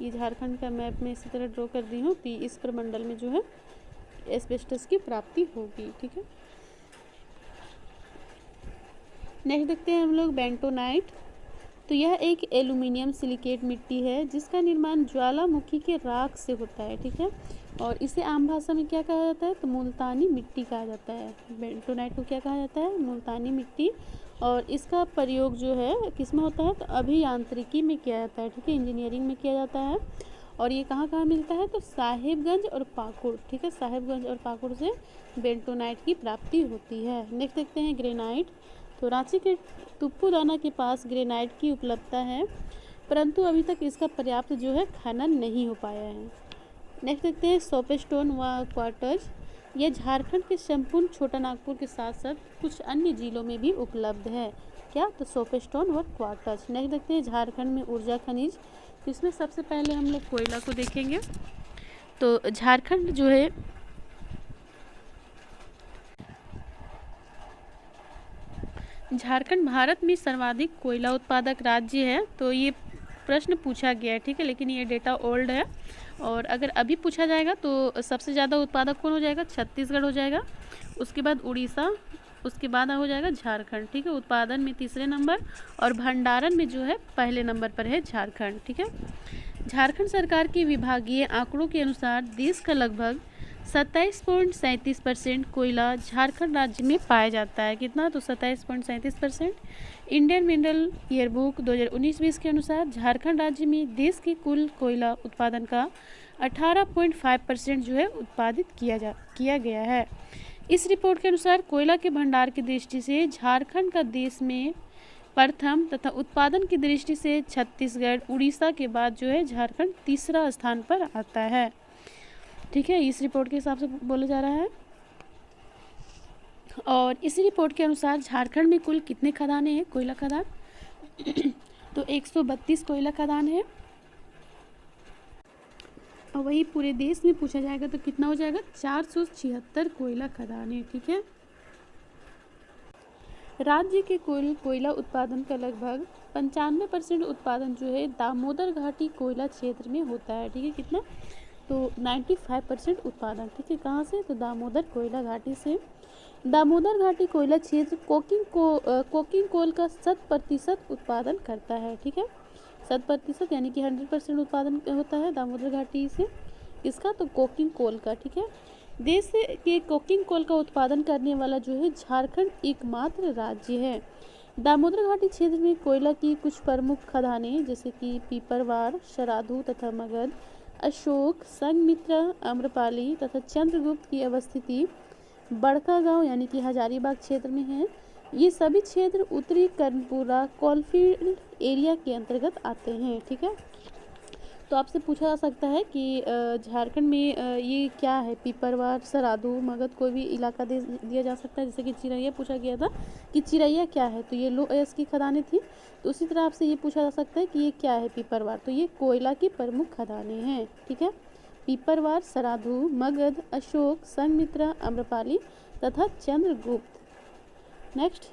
ये झारखंड का मैप में इसी तरह ड्रॉ कर दी हूँ कि इस प्रमंडल में जो है एस्बेस्टस की प्राप्ति होगी, ठीक है। नेक्स्ट देखते हैं हम लोग बेंटोनाइट। तो यह एक एल्यूमिनियम सिलिकेट मिट्टी है जिसका निर्माण ज्वालामुखी के राख से होता है, ठीक है। और इसे आम भाषा में क्या कहा जाता है? तो मुल्तानी मिट्टी कहा जाता है। बेंटोनाइट को क्या कहा जाता है? मुल्तानी मिट्टी। और इसका प्रयोग जो है किस में होता है? तो अभियांत्रिकी में किया जाता है, ठीक है। इंजीनियरिंग में किया जाता है। और ये कहाँ कहाँ मिलता है? तो साहिबगंज और पाकुड़, ठीक है। साहिबगंज और पाकुड़ से बेंटोनाइट की प्राप्ति होती है। नेक्स्ट देखते हैं ग्रेनाइट। तो रांची के तुप्पूदाना के पास ग्रेनाइट की उपलब्धता है, परंतु अभी तक इसका पर्याप्त जो है खनन नहीं हो पाया है। नेक्स्ट देखते हैं सोपस्टोन व क्वार्टज। यह झारखंड के संपूर्ण छोटा नागपुर के साथ साथ कुछ अन्य जिलों में भी उपलब्ध है। क्या? तो सोपस्टोन व क्वार्टज। नेक्स्ट देखते हैं झारखंड में ऊर्जा खनिज। तो इसमें सबसे पहले हम लोग कोयला को देखेंगे। तो झारखंड जो है झारखंड भारत में सर्वाधिक कोयला उत्पादक राज्य है। तो ये प्रश्न पूछा गया है, ठीक है, लेकिन ये डेटा ओल्ड है। और अगर अभी पूछा जाएगा तो सबसे ज़्यादा उत्पादक कौन हो जाएगा? छत्तीसगढ़ हो जाएगा, उसके बाद उड़ीसा, उसके बाद हो जाएगा झारखंड, ठीक है। उत्पादन में तीसरे नंबर और भंडारण में जो है पहले नंबर पर है झारखंड, ठीक है। झारखंड सरकार के विभागीय आंकड़ों के अनुसार देश का लगभग 27.37% कोयला झारखंड राज्य में पाया जाता है। कितना? तो 27.37%। इंडियन मिनरल ईयरबुक 2019-20 के अनुसार झारखंड राज्य में देश के कुल कोयला उत्पादन का 18.5% जो है उत्पादित किया गया है। इस रिपोर्ट के अनुसार कोयला के भंडार की दृष्टि से झारखंड का देश में प्रथम तथा उत्पादन की दृष्टि से छत्तीसगढ़ उड़ीसा के बाद जो है झारखंड तीसरा स्थान पर आता है। ठीक है, इस रिपोर्ट के हिसाब से बोला जा रहा है। और इसी रिपोर्ट के अनुसार झारखंड में कुल कितने खदानें हैं कोयला खदान? तो 132 कोयला खदान है। और वही पूरे देश में पूछा जाएगा तो कितना हो जाएगा? 476 कोयला खदानें। ठीक है, राज्य के कुल कोयला उत्पादन का लगभग 95% उत्पादन जो है दामोदर घाटी कोयला क्षेत्र में होता है। ठीक है, कितना? तो 95% उत्पादन। ठीक है, कहाँ से? तो दामोदर कोयला घाटी से। दामोदर घाटी कोयला क्षेत्र कोकिंग कोल का 100% उत्पादन करता है। ठीक है, 100% यानी कि 100% उत्पादन होता है दामोदर घाटी से। इसका तो कोकिंग कोल का। ठीक है, देश के कोकिंग कोल का उत्पादन करने वाला जो है झारखंड एकमात्र राज्य है। दामोदर घाटी क्षेत्र में कोयला की कुछ प्रमुख खदानें जैसे कि पीपरवार, शराधु तथा मगध, अशोक, संघमित्रा, आम्रपाली तथा चंद्रगुप्त की अवस्थिति बड़का गांव यानी कि हजारीबाग क्षेत्र में है। ये सभी क्षेत्र उत्तरी कर्णपुरा कोलफील्ड एरिया के अंतर्गत आते हैं। ठीक है, तो आपसे पूछा जा सकता है कि झारखंड में ये क्या है? पीपरवार, सराधु, मगध, कोई भी इलाका दे दिया जा सकता है। जैसे कि चिरैया पूछा गया था कि चिरैया क्या है, तो ये लो एस की खदानें थी। तो उसी तरह आपसे ये पूछा जा सकता है कि ये क्या है पीपरवार, तो ये कोयला की प्रमुख खदानें हैं। ठीक है, पीपरवार, सराधु, मगध, अशोक, संघमित्रा, आम्रपाली तथा चंद्रगुप्त। नेक्स्ट,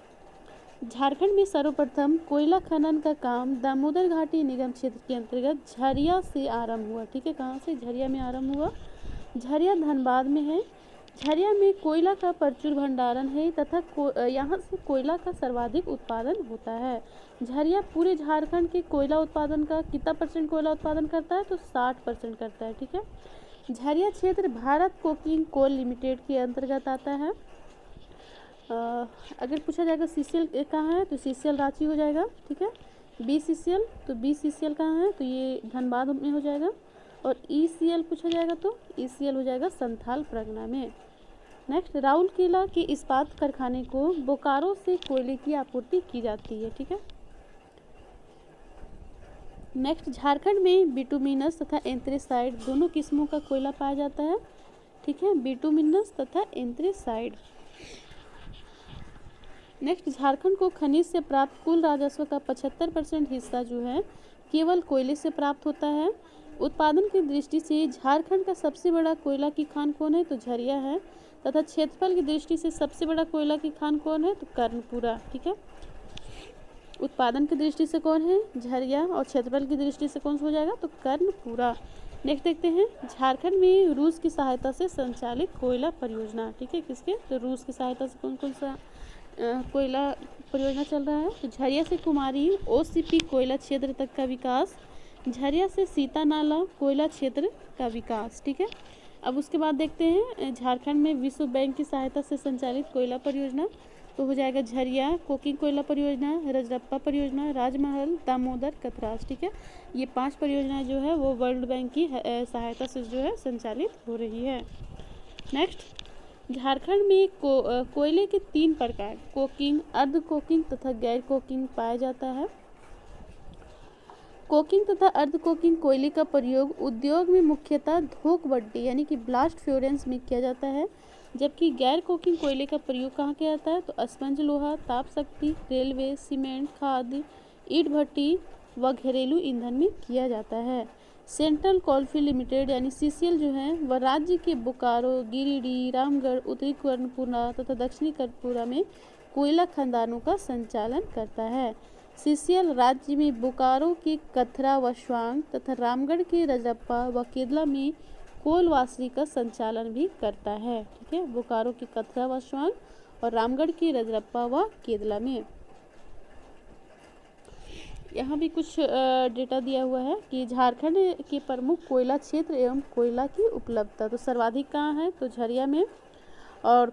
झारखंड में सर्वप्रथम कोयला खनन का काम दामोदर घाटी निगम क्षेत्र के अंतर्गत झरिया से आरंभ हुआ। ठीक है, कहाँ से? झरिया में आरंभ हुआ। झरिया धनबाद में है। झरिया में कोयला का प्रचुर भंडारण है तथा यहाँ से कोयला का सर्वाधिक उत्पादन होता है। झरिया पूरे झारखंड के कोयला उत्पादन का कितना % कोयला उत्पादन करता है? तो 60% करता है। ठीक है, झरिया क्षेत्र भारत कोकिंग कोल लिमिटेड के अंतर्गत आता है। अगर पूछा जाएगा सीसीएल कहाँ है, तो सीसीएल रांची हो जाएगा। ठीक है, बीसीसीएल, तो बीसीसीएल कहाँ है? तो ये धनबाद में हो जाएगा। और ईसीएल पूछा जाएगा तो ईसीएल हो जाएगा संथाल परगना में। नेक्स्ट, राउरकेला के इस्पात कारखाने को बोकारो से कोयले की आपूर्ति की जाती है। ठीक है, नेक्स्ट, झारखंड में बिटुमिनस तथा एंथ्रेसाइड दोनों किस्मों का कोयला पाया जाता है। ठीक है, बिटुमिनस तथा एंथ्रेसाइड। नेक्स्ट, झारखंड को खनिज से प्राप्त कुल राजस्व का 75% हिस्सा जो है केवल कोयले से प्राप्त होता है। उत्पादन की दृष्टि से झारखंड का सबसे बड़ा कोयला की खान कौन है? तो झरिया है। तथा क्षेत्रफल की दृष्टि से सबसे बड़ा कोयला की खान कौन है? तो कर्णपुरा। ठीक है, उत्पादन की दृष्टि से कौन है? झरिया। और क्षेत्रफल की दृष्टि से कौन सा हो जाएगा? तो कर्णपुरा। नेक्स्ट देखते हैं, झारखंड में रूस की सहायता से संचालित कोयला परियोजना। ठीक है, किसके? तो रूस की सहायता से कौन कौन सा कोयला परियोजना चल रहा है? तो झरिया से कुमारी ओसीपी कोयला क्षेत्र तक का विकास, झरिया से सीता नाला कोयला क्षेत्र का विकास। ठीक है, अब उसके बाद देखते हैं झारखंड में विश्व बैंक की सहायता से संचालित कोयला परियोजना, तो हो जाएगा झरिया कोकिंग कोयला परियोजना, रजरप्पा परियोजना, राजमहल, दामोदर, कतरास। ठीक है, ये 5 परियोजनाएं जो है वो वर्ल्ड बैंक की सहायता से जो है संचालित हो रही है। नेक्स्ट, झारखंड में कोयले के 3 प्रकार कोकिंग, अर्ध कोकिंग तथा गैर कोकिंग पाया जाता है। कोकिंग तथा अर्ध कोकिंग कोयले का प्रयोग उद्योग में मुख्यतः धोक भट्टी यानी कि ब्लास्ट फ्यूरेंस में किया जाता है, जबकि गैर कोकिंग कोयले का प्रयोग कहाँ किया जाता है? तो स्पंज लोहा, ताप शक्ति, रेलवे, सीमेंट, खाद, ईंट भट्टी व घरेलू ईंधन में किया जाता है। सेंट्रल कोलफील्ड लिमिटेड यानी सीसीएल जो है वह राज्य के बोकारो, गिरिडीह, रामगढ़, उत्तरी कर्णपुरा तथा दक्षिणी कर्णपुरा में कोयला खदानों का संचालन करता है। सीसीएल राज्य में बोकारो के कथरा व स्वांग तथा रामगढ़ के रजरप्पा व केदला में कोलवासरी का संचालन भी करता है। ठीक है, बोकारो के कथरा व स्वांग और रामगढ़ के रजरप्पा व केदला में। यहाँ भी कुछ डेटा दिया हुआ है कि झारखंड के प्रमुख कोयला क्षेत्र एवं कोयला की उपलब्धता, तो सर्वाधिक कहाँ है? तो झरिया में। और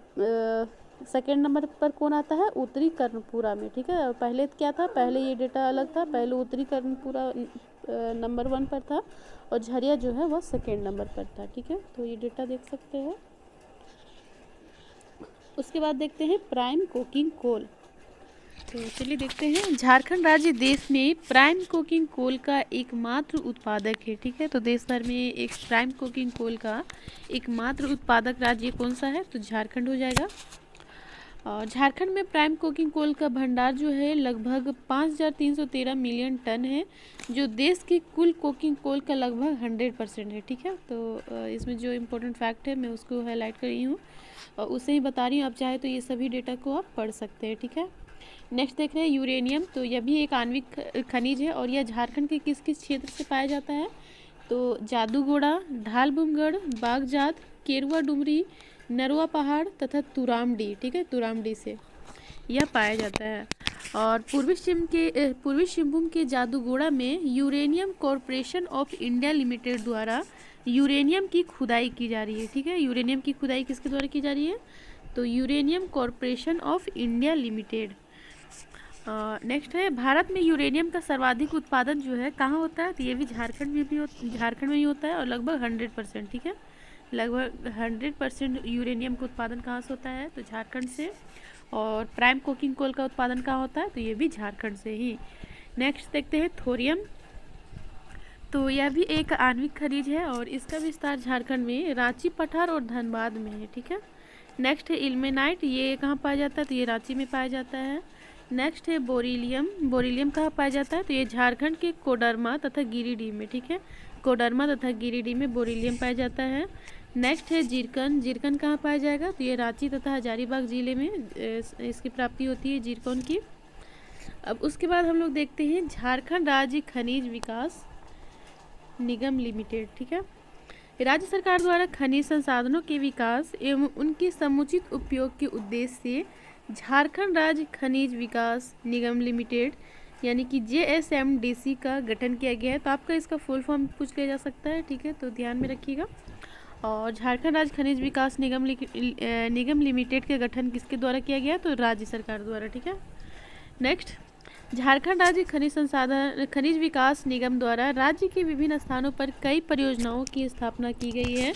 सेकेंड नंबर पर कौन आता है? उत्तरी कर्णपुरा में। ठीक है, पहले क्या था? पहले ये डेटा अलग था, पहले उत्तरी कर्णपुरा नंबर 1 पर था और झरिया जो है वह सेकेंड नंबर पर था। ठीक है, तो ये डेटा देख सकते हैं। उसके बाद देखते हैं प्राइम कोकिंग कोल। तो चलिए देखते हैं। झारखंड राज्य देश में प्राइम कोकिंग कोल का एकमात्र उत्पादक है। ठीक है, तो देश भर में एक प्राइम कोकिंग कोल का एकमात्र उत्पादक राज्य कौन सा है? तो झारखंड हो जाएगा। और झारखंड में प्राइम कोकिंग कोल का भंडार जो है लगभग 5313 मिलियन टन है, जो देश की कुल कोकिंग कोल का लगभग 100% है। ठीक है, तो इसमें जो इम्पोर्टेंट फैक्ट है मैं उसको हाईलाइट कर रही हूँ और उसे ही बता रही हूँ। आप चाहे तो ये सभी डेटा को आप पढ़ सकते हैं। ठीक है, नेक्स्ट देख रहे हैं यूरेनियम। तो यह भी एक आणविक खनिज है और यह झारखंड के किस किस क्षेत्र से पाया जाता है? तो जादूगोड़ा, ढालबुमगढ़, बागजात, केरुआ डुमरी, नरवा पहाड़ तथा तुरामडी। ठीक है, तुरामडी से यह पाया जाता है। और पूर्वी सिंहभूम के जादूगोड़ा में uranium corporation of India limited द्वारा यूरेनियम की खुदाई की जा रही है। ठीक है, यूरेनियम की खुदाई किसके द्वारा की जा रही है? तो uranium corporation of India limited. Next है, भारत में यूरेनियम का सर्वाधिक उत्पादन जो है कहाँ होता है? तो ये भी झारखंड में ही होता है और लगभग 100%। ठीक है, लगभग 100% यूरेनियम का उत्पादन कहाँ से होता है? तो झारखंड से। और प्राइम कोकिंग कोल का उत्पादन कहाँ होता है? तो ये भी झारखंड से ही। नेक्स्ट देखते हैं थोरियम। तो यह भी एक आणविक खनिज है और इसका विस्तार झारखंड में रांची, पठार और धनबाद में है। ठीक है, नेक्स्ट है इल्मेनाइट। ये कहाँ पाया जाता है? तो ये रांची में पाया जाता है। नेक्स्ट है बोरीलियम। बोरीलियम कहाँ पाया जाता है? तो ये झारखंड के कोडरमा तथा गिरिडीह में। ठीक है, कोडरमा तथा गिरिडीह में बोरीलियम पाया जाता है। नेक्स्ट है जीरकन। जीरकन कहाँ पाया जाएगा? तो ये रांची तथा हजारीबाग जिले में इसकी प्राप्ति होती है जीरकन की। अब उसके बाद हम लोग देखते हैं झारखंड राज्य खनिज विकास निगम लिमिटेड। ठीक है, राज्य सरकार द्वारा खनिज संसाधनों के विकास एवं उनके समुचित उपयोग के उद्देश्य से झारखंड राज्य खनिज विकास निगम लिमिटेड यानी कि JSMDC का गठन किया गया है। तो आपका इसका फुल फॉर्म पूछ लिया जा सकता है। ठीक है, तो ध्यान में रखिएगा। और झारखंड राज्य खनिज विकास निगम लिमिटेड के गठन किसके द्वारा किया गया? तो राज्य सरकार द्वारा। ठीक है, नेक्स्ट, झारखंड राज्य खनिज विकास निगम द्वारा राज्य के विभिन्न स्थानों पर कई परियोजनाओं की स्थापना की गई है,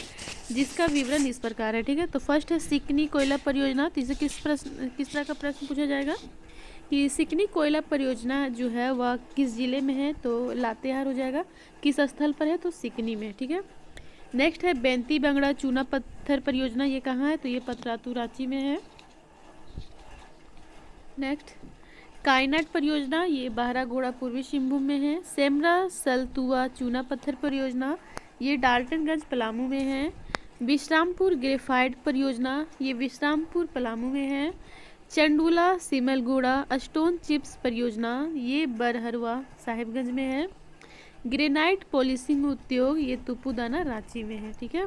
जिसका विवरण इस प्रकार है। ठीक है, तो फर्स्ट है सिकनी कोयला परियोजना। तो इसे किस तरह का प्रश्न पूछा जाएगा कि सिकनी कोयला परियोजना जो है वह किस जिले में है? तो लातेहार हो जाएगा। किस स्थल पर है? तो सिकनी में। ठीक है, नेक्स्ट है बेंती बंगड़ा चूना पत्थर परियोजना। ये कहाँ है? तो ये पतरातू रांची में है। नेक्स्ट कायनाट परियोजना, ये बहरागोड़ा पूर्वी सिंहभूम में है। सेमरा सलतुआ चूना पत्थर परियोजना, ये डाल्टनगंज पलामू में है। विश्रामपुर ग्रेफाइट परियोजना, ये विश्रामपुर पलामू में है। चंडूला सिमलगोड़ा स्टोन चिप्स परियोजना, ये बरहरवा साहिबगंज में है। ग्रेनाइट पॉलिशिंग उद्योग, ये तुपुदाना रांची में है। ठीक है,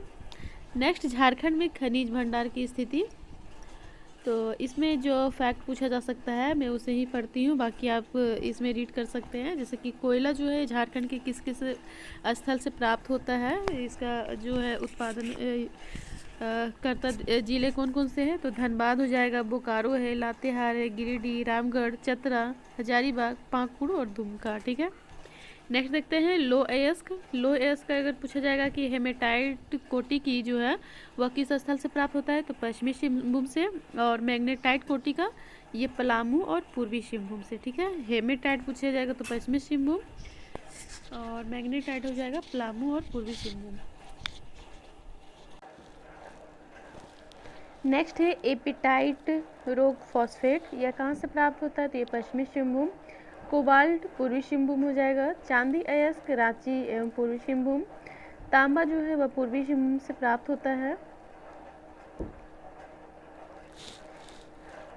नेक्स्ट झारखंड में खनिज भंडार की स्थिति। तो इसमें जो फैक्ट पूछा जा सकता है मैं उसे ही पढ़ती हूँ, बाकी आप इसमें रीड कर सकते हैं। जैसे कि कोयला जो है झारखंड के किस किस स्थल से प्राप्त होता है, इसका जो है उत्पादन करता जिले कौन कौन से हैं? तो धनबाद हो जाएगा, बोकारो है, लातेहार है, गिरिडीह, रामगढ़, चतरा, हजारीबाग, पाकुड़ और दुमका। ठीक है, नेक्स्ट देखते हैं लो अयस्क। लो अयस्क अगर पूछा जाएगा कि हेमेटाइट कोटि की जो है वह किस स्थल से प्राप्त होता है? तो पश्चिमी सिंहभूम से। और मैग्नेटाइट कोटि का ये पलामू और पूर्वी सिंहभूम से। ठीक है, हेमेटाइट पूछा जाएगा तो पश्चिमी सिंहभूम और मैग्नेटाइट हो जाएगा पलामू और पूर्वी सिंहभूम। नेक्स्ट है एपिटाइट रोग फॉस्फेट, यह कहाँ से प्राप्त होता है? तो ये पश्चिमी सिंहभूम। कोबाल्ट पूर्वी सिंहभूम हो जाएगा। चांदी अयस्क रांची एवं पूर्वी सिंहभूम। तांबा जो है वह पूर्वी सिंहभूम से प्राप्त होता है।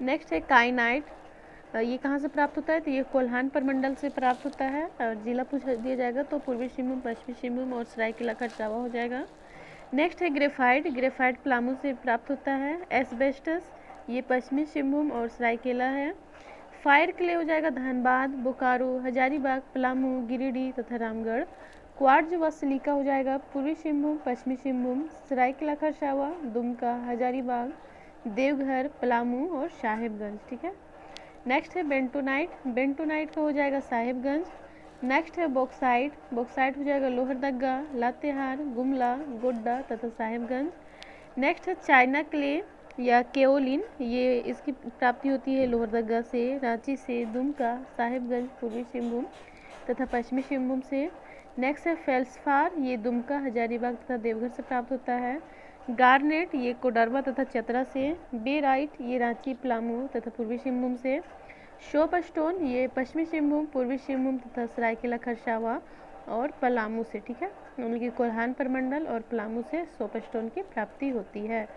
नेक्स्ट है काइनाइट, ये कहाँ से प्राप्त होता है? तो ये कोल्हान प्रमंडल से प्राप्त होता है। और जिला पूछ दिया जाएगा तो पूर्वी सिंहभूम, पश्चिमी सिंहभूम और सरायकेला खरसावा हो जाएगा। नेक्स्ट है ग्रेफाइट। ग्रेफाइट पलामू से प्राप्त होता है। एस्बेस्टस, ये पश्चिमी सिंहभूम और सरायकेला है। फायर क्ले हो जाएगा धनबाद, बोकारो, हजारीबाग, पलामू, गिरिडीह तथा रामगढ़। क्वार्ट्ज व सिलिका हो जाएगा पूर्वी सिंहभूम, पश्चिमी सिंहभूम, सरायकेला खरसावा, दुमका, हजारीबाग, देवघर, पलामू और साहेबगंज। ठीक है, नेक्स्ट है बेंटोनाइट। बेंटोनाइट का हो जाएगा साहेबगंज। नेक्स्ट है बॉक्साइट। बॉक्साइट हो जाएगा लोहरदगा, लातेहार, गुमला, गोड्डा तथा साहेबगंज। नेक्स्ट है चाइना क्ले। या केओलिन, ये इसकी प्राप्ति होती है लोहरदगा से, रांची से, दुमका, साहिबगंज पूर्वी सिंहभूम तथा पश्चिमी सिंहभूम से। नेक्स्ट है फेल्सफार, ये दुमका, हजारीबाग तथा देवघर से प्राप्त होता है। गार्नेट, ये कोडरमा तथा चतरा से। बेराइट, ये रांची, पलामू तथा पूर्वी सिंहभूम से। शोप स्टोन, ये पश्चिमी सिंहभूम, पूर्वी सिंहभूम तथा सरायकेला खरसावां और पलामू से, ठीक है। उनकी कोल्हान परमंडल और पलामू से सोप स्टोन की प्राप्ति होती है।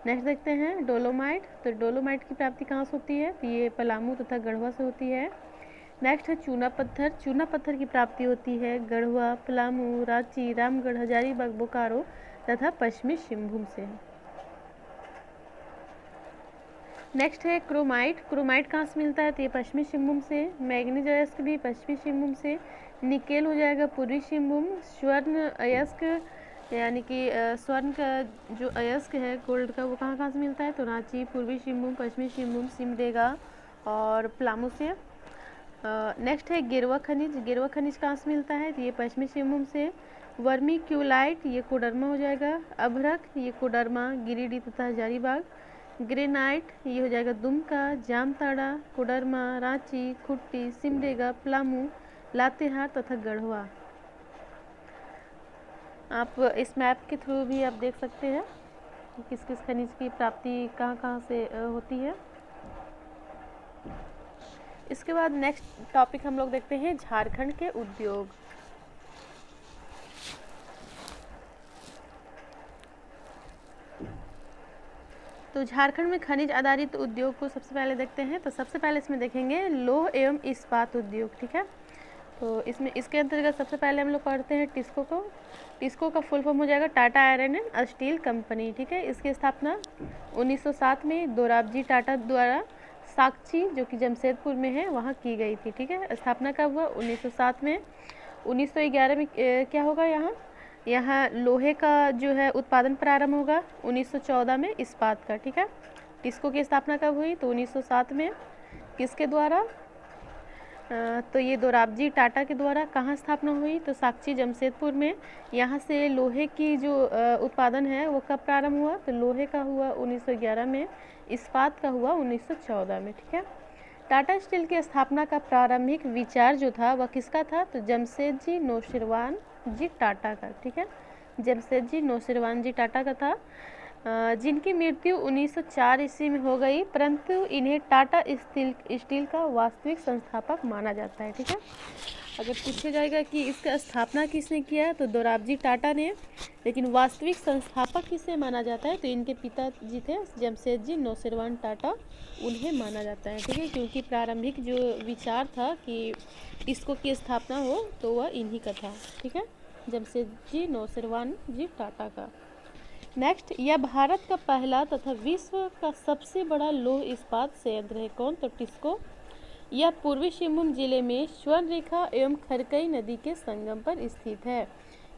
नेक्स्ट देखते हैं डोलोमाइट, तो डोलोमाइट की प्राप्ति कहाँ से होती है, तो ये पलामू तथा गढ़वा से होती है। नेक्स्ट है चूना पत्थर, चूना पत्थर की प्राप्ति होती है गढ़वा, पलामू, रांची, रामगढ़, हजारीबाग, बोकारो तथा पश्चिमी सिंहभूम से। नेक्स्ट है क्रोमाइट, क्रोमाइट कहाँ से मिलता है, तो ये पश्चिमी सिंहभूम से। मैग्नीज अयस्क भी पश्चिमी सिंहभूम से। निकेल हो जाएगा पूर्वी सिंहभूम। स्वर्ण अयस्क यानी कि स्वर्ण का जो अयस्क है गोल्ड का, वो कहाँ से मिलता है, तो रांची, पूर्वी सिंहभूम, पश्चिमी सिंहभूम, सिमडेगा और पलामू से। नेक्स्ट है गिरवा खनिज, गिरवा खनिज कहाँ से मिलता है, तो ये पश्चिमी सिंहभूम से। वर्मी क्यूलाइट, ये कोडरमा हो जाएगा। अभ्रक, ये कोडरमा, गिरिडीह तथा हजारीबाग। ग्रेनाइट, ये हो जाएगा दुमका, जामताड़ा, कोडरमा, रांची, खुट्टी, सिमडेगा, पलामू, लातेहार तथा गढ़वा। आप इस मैप के थ्रू भी आप देख सकते हैं कि किस किस खनिज की प्राप्ति कहाँ से होती है। इसके बाद नेक्स्ट टॉपिक हम लोग देखते हैं झारखंड के उद्योग। तो झारखंड में खनिज आधारित उद्योग को सबसे पहले देखते हैं। तो सबसे पहले इसमें देखेंगे लौह एवं इस्पात उद्योग, ठीक है। तो इसमें इसके अंतर्गत सबसे पहले हम लोग पढ़ते हैं टिस्को को। टिस्को का फुल फॉर्म हो जाएगा Tata iron and steel company, ठीक है। इसकी स्थापना 1907 में दोराबजी टाटा द्वारा साकची, जो कि जमशेदपुर में है, वहाँ की गई थी, ठीक है। स्थापना कब हुआ, 1907 में। 1911 में क्या होगा, यहाँ लोहे का जो है उत्पादन प्रारंभ होगा। 1914 में इस्पात का, ठीक है। टिस्को की स्थापना कब हुई, तो 1907 में। किसके द्वारा, तो ये दोराबजी टाटा के द्वारा। कहाँ स्थापना हुई, तो साकची जमशेदपुर में। यहाँ से लोहे की जो उत्पादन है वो कब प्रारंभ हुआ, तो लोहे का हुआ 1911 में, इस्पात का हुआ 1914 में, ठीक है। टाटा स्टील की स्थापना का प्रारंभिक विचार जो था वह किसका था, तो जमशेदजी नौशीरवान जी टाटा का, ठीक है। जमशेदजी नौशीरवान जी टाटा का था, जिनकी मृत्यु 1904 ईस्वी में हो गई, परंतु इन्हें टाटा स्टील का वास्तविक संस्थापक माना जाता है, ठीक है। अगर पूछा जाएगा कि इसका स्थापना किसने किया, तो दोराबजी टाटा ने, लेकिन वास्तविक संस्थापक किसे माना जाता है, तो इनके पिताजी थे जमशेदजी नौशीरवान टाटा, उन्हें माना जाता है, ठीक है। क्योंकि प्रारंभिक जो विचार था कि इसको की स्थापना हो, तो वह इन्हीं का था, ठीक है, जमशेदजी नौशीरवान जी टाटा का। नेक्स्ट, यह भारत का पहला तथा विश्व का सबसे बड़ा लौह इस्पात संयंत्र है। कौन, तो टिस्को। यह पूर्वी सिंहभूम जिले में स्वर्णरेखा एवं खरकई नदी के संगम पर स्थित है।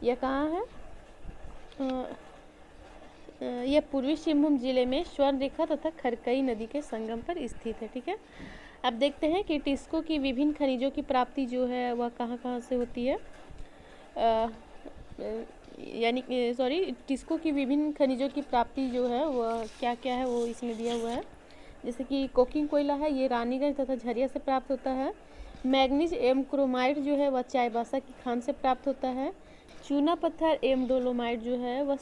यह कहाँ है, यह पूर्वी सिंहभूम जिले में स्वर्णरेखा तथा खरकई नदी के संगम पर स्थित है, ठीक है। अब देखते हैं कि टिस्को की विभिन्न खनिजों की प्राप्ति जो है वह कहाँ से होती है, यानी टिस्को की विभिन्न खनिजों की प्राप्ति जो है वह क्या क्या है, वो इसमें दिया हुआ है। जैसे कि कोकिंग कोयला है, ये रानीगंज तथा झरिया से प्राप्त होता है। मैग्नीज एवं क्रोमाइट जो है वह चाईबासा की खान से प्राप्त होता है। चूना पत्थर एवं डोलोमाइट जो है वह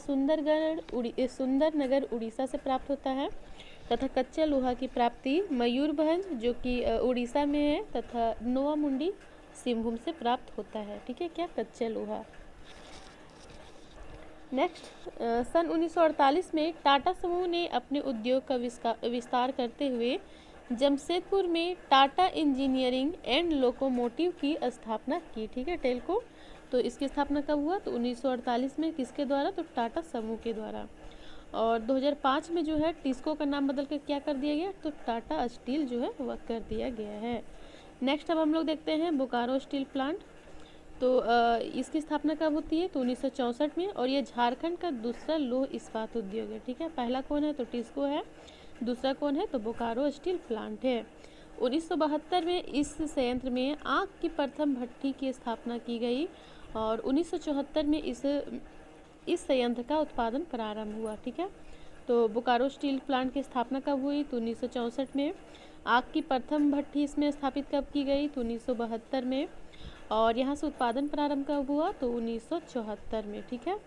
सुंदरनगर उड़ीसा से प्राप्त होता है। तथा कच्चा लोहा की प्राप्ति मयूरभंज जो कि उड़ीसा में है तथा नोवामुंडी सिंहभूम से प्राप्त होता है, ठीक है, क्या, कच्चा लोहा। नेक्स्ट, सन 1948 में टाटा समूह ने अपने उद्योग का विस्तार करते हुए जमशेदपुर में टाटा इंजीनियरिंग एंड लोकोमोटिव की स्थापना की, ठीक है, टेल्को। तो इसकी स्थापना कब हुआ, तो 1948 में, किसके द्वारा, तो टाटा समूह के द्वारा। और 2005 में जो है टिस्को का नाम बदल कर क्या कर दिया गया, तो टाटा स्टील जो है वह कर दिया गया है। नेक्स्ट अब हम लोग देखते हैं बोकारो स्टील प्लांट। तो इसकी स्थापना कब होती है, तो 1964 में। और ये झारखंड का दूसरा लौह इस्पात उद्योग है, ठीक है। पहला कौन है, तो टिस्को है। दूसरा कौन है, तो बोकारो स्टील प्लांट है। 1972 में इस संयंत्र में आग की प्रथम भट्ठी की स्थापना की गई और 1974 में इस संयंत्र का उत्पादन प्रारंभ हुआ, ठीक है। तो बोकारो स्टील प्लांट की स्थापना कब हुई? तो 1964 में। आग की प्रथम भट्ठी इसमें स्थापित कब की गई? तो 1972 में। और यहाँ से उत्पादन प्रारंभ कब हुआ? तो 1974 में। ठीक है,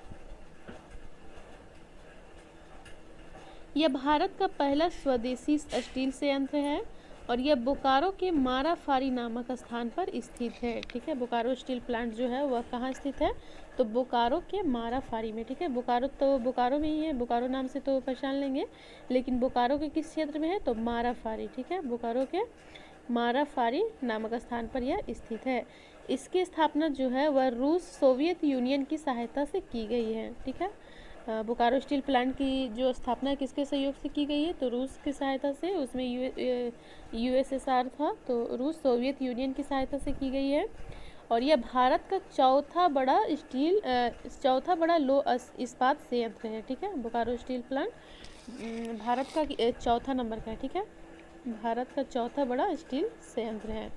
यह भारत का पहला स्वदेशी स्टील संयंत्र है और यह बोकारो के माराफारी नामक स्थान पर स्थित है। ठीक है, बोकारो स्टील प्लांट जो है वह कहाँ स्थित है? तो बोकारो के माराफारी में। ठीक है, बोकारो तो बोकारो में ही है, बोकारो नाम से तो पहचान लेंगे, लेकिन बोकारो के किस क्षेत्र में है? तो माराफारी। ठीक है, बोकारो के माराफारी नामक स्थान पर यह स्थित है। इसकी स्थापना जो है वह रूस सोवियत यूनियन की सहायता से की गई है। ठीक है, बोकारो स्टील प्लांट की जो स्थापना किसके सहयोग से की गई है? तो रूस की सहायता से। उसमें यूएसएसआर था, तो रूस सोवियत यूनियन की सहायता से की गई है। और यह भारत का चौथा बड़ा लो इस्पात संयंत्र है। ठीक है, बोकारो स्टील प्लांट भारत का चौथा नंबर का है। ठीक है, भारत का चौथा बड़ा स्टील संयंत्र है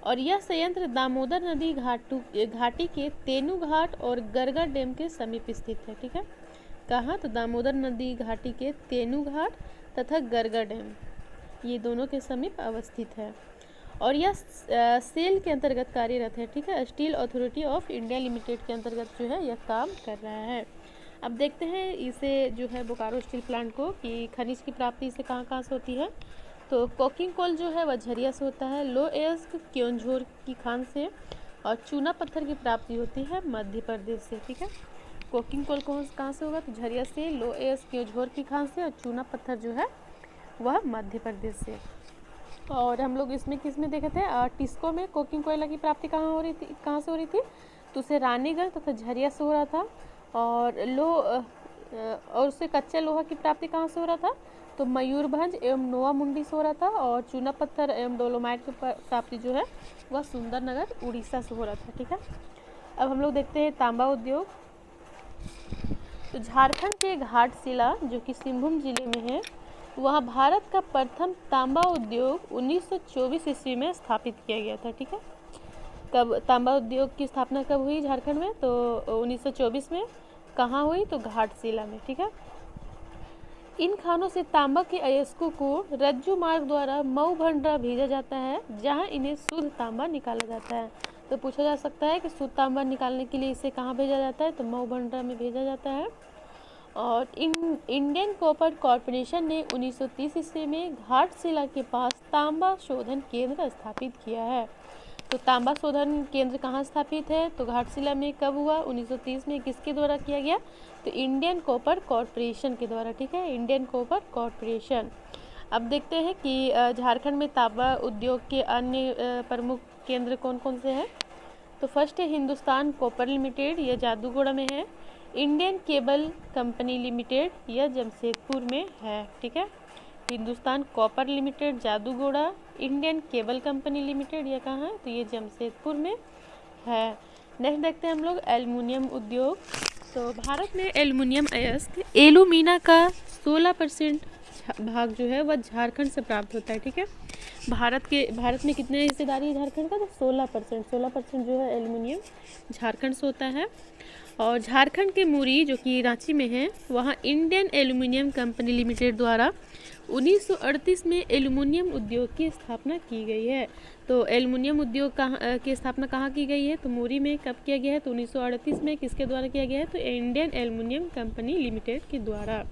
और यह संयंत्र दामोदर नदी घाटी के तेनू घाट और गरगा डैम के समीप स्थित है। ठीक है, कहाँ? तो दामोदर नदी घाटी के तेनू घाट तथा गरगा डैम, ये दोनों के समीप अवस्थित है और यह सेल के अंतर्गत कार्यरत है। ठीक है, steel authority of India limited के अंतर्गत जो है यह काम कर रहा है। अब देखते हैं इसे जो है बोकारो स्टील प्लांट को कि खनिज की प्राप्ति इसे कहाँ से होती है। तो कोकिंग कोल जो है वह झरिया से होता है, लोएस्क क्योंझोर की खान से, और चूना पत्थर की प्राप्ति होती है मध्य प्रदेश से। ठीक है, कोकिंग कोल कहाँ से होगा? तो झरिया से, लोएस्क क्योंझोर की खान से, और चूना पत्थर जो है वह मध्य प्रदेश से। और हम लोग इसमें किस में देखे थे? टिस्को में कोकिंग कोयला की प्राप्ति कहाँ से हो रही थी? तो उसे रानीगंज तथा झरिया से हो रहा था। और उससे कच्चे लोहा की प्राप्ति कहाँ से हो रहा था? तो मयूरभंज एवं नोआ मुंडी से हो रहा था। और चूना पत्थर एवं डोलोमाइट की प्राप्ति जो है वह सुंदरनगर उड़ीसा से हो रहा था। ठीक है, अब हम लोग देखते हैं तांबा उद्योग। तो झारखंड के घाटशिला जो कि सिंहभूम जिले में है, वहाँ भारत का प्रथम तांबा उद्योग 1924 ईस्वी में स्थापित किया गया था। ठीक है, कब तांबा उद्योग की स्थापना कब हुई झारखंड में? तो 1924 में। कहाँ हुई? तो घाटशिला में। ठीक है, इन खानों से तांबा के अयस्कों को रज्जू मार्ग द्वारा मऊ भंडारा भेजा जाता है, जहां इन्हें शुद्ध तांबा निकाला जाता है। तो पूछा जा सकता है कि शुद्ध तांबा निकालने के लिए इसे कहाँ भेजा जाता है? तो मऊ भंडारा में भेजा जाता है। और इंडियन कॉपर कॉरपोरेशन ने 1930 ईस्वी में घाटशिला के पास तांबा शोधन केंद्र स्थापित किया है। तो तांबा शोधन केंद्र कहाँ स्थापित है? तो घाटशिला में। कब हुआ? 1930 में। किसके द्वारा किया गया? तो इंडियन कॉपर कॉरपोरेशन के द्वारा। ठीक है, इंडियन कॉपर कॉरपोरेशन। अब देखते हैं कि झारखंड में तांबा उद्योग के अन्य प्रमुख केंद्र कौन कौन से हैं। तो फर्स्ट है हिंदुस्तान कॉपर लिमिटेड, यह जादूगोड़ा में है। इंडियन केबल कंपनी लिमिटेड, यह जमशेदपुर में है। ठीक है, Hindustan copper limited Jaduguda, Indian cable company limited यह कहाँ है? तो ये जमशेदपुर में है। नेक्स्ट देखते हैं हम लोग एल्युमिनियम उद्योग। तो भारत में एल्युमिनियम अयस्क एलुमिना का 16% भाग जो है वह झारखंड से प्राप्त होता है। ठीक है, भारत में कितने हिस्सेदारी है झारखंड का? तो 16% जो है एल्युमिनियम झारखंड से होता है। और झारखंड के मुरी जो कि रांची में है, वहाँ इंडियन एल्युमिनियम कंपनी लिमिटेड द्वारा 1938 में एल्युमिनियम उद्योग की स्थापना की गई है। तो एल्युमिनियम उद्योग की स्थापना कहाँ की गई है? तो मुरी में। कब किया गया है? तो 1938 में। किसके द्वारा किया गया है? तो इंडियन एल्युमिनियम कंपनी लिमिटेड के द्वारा।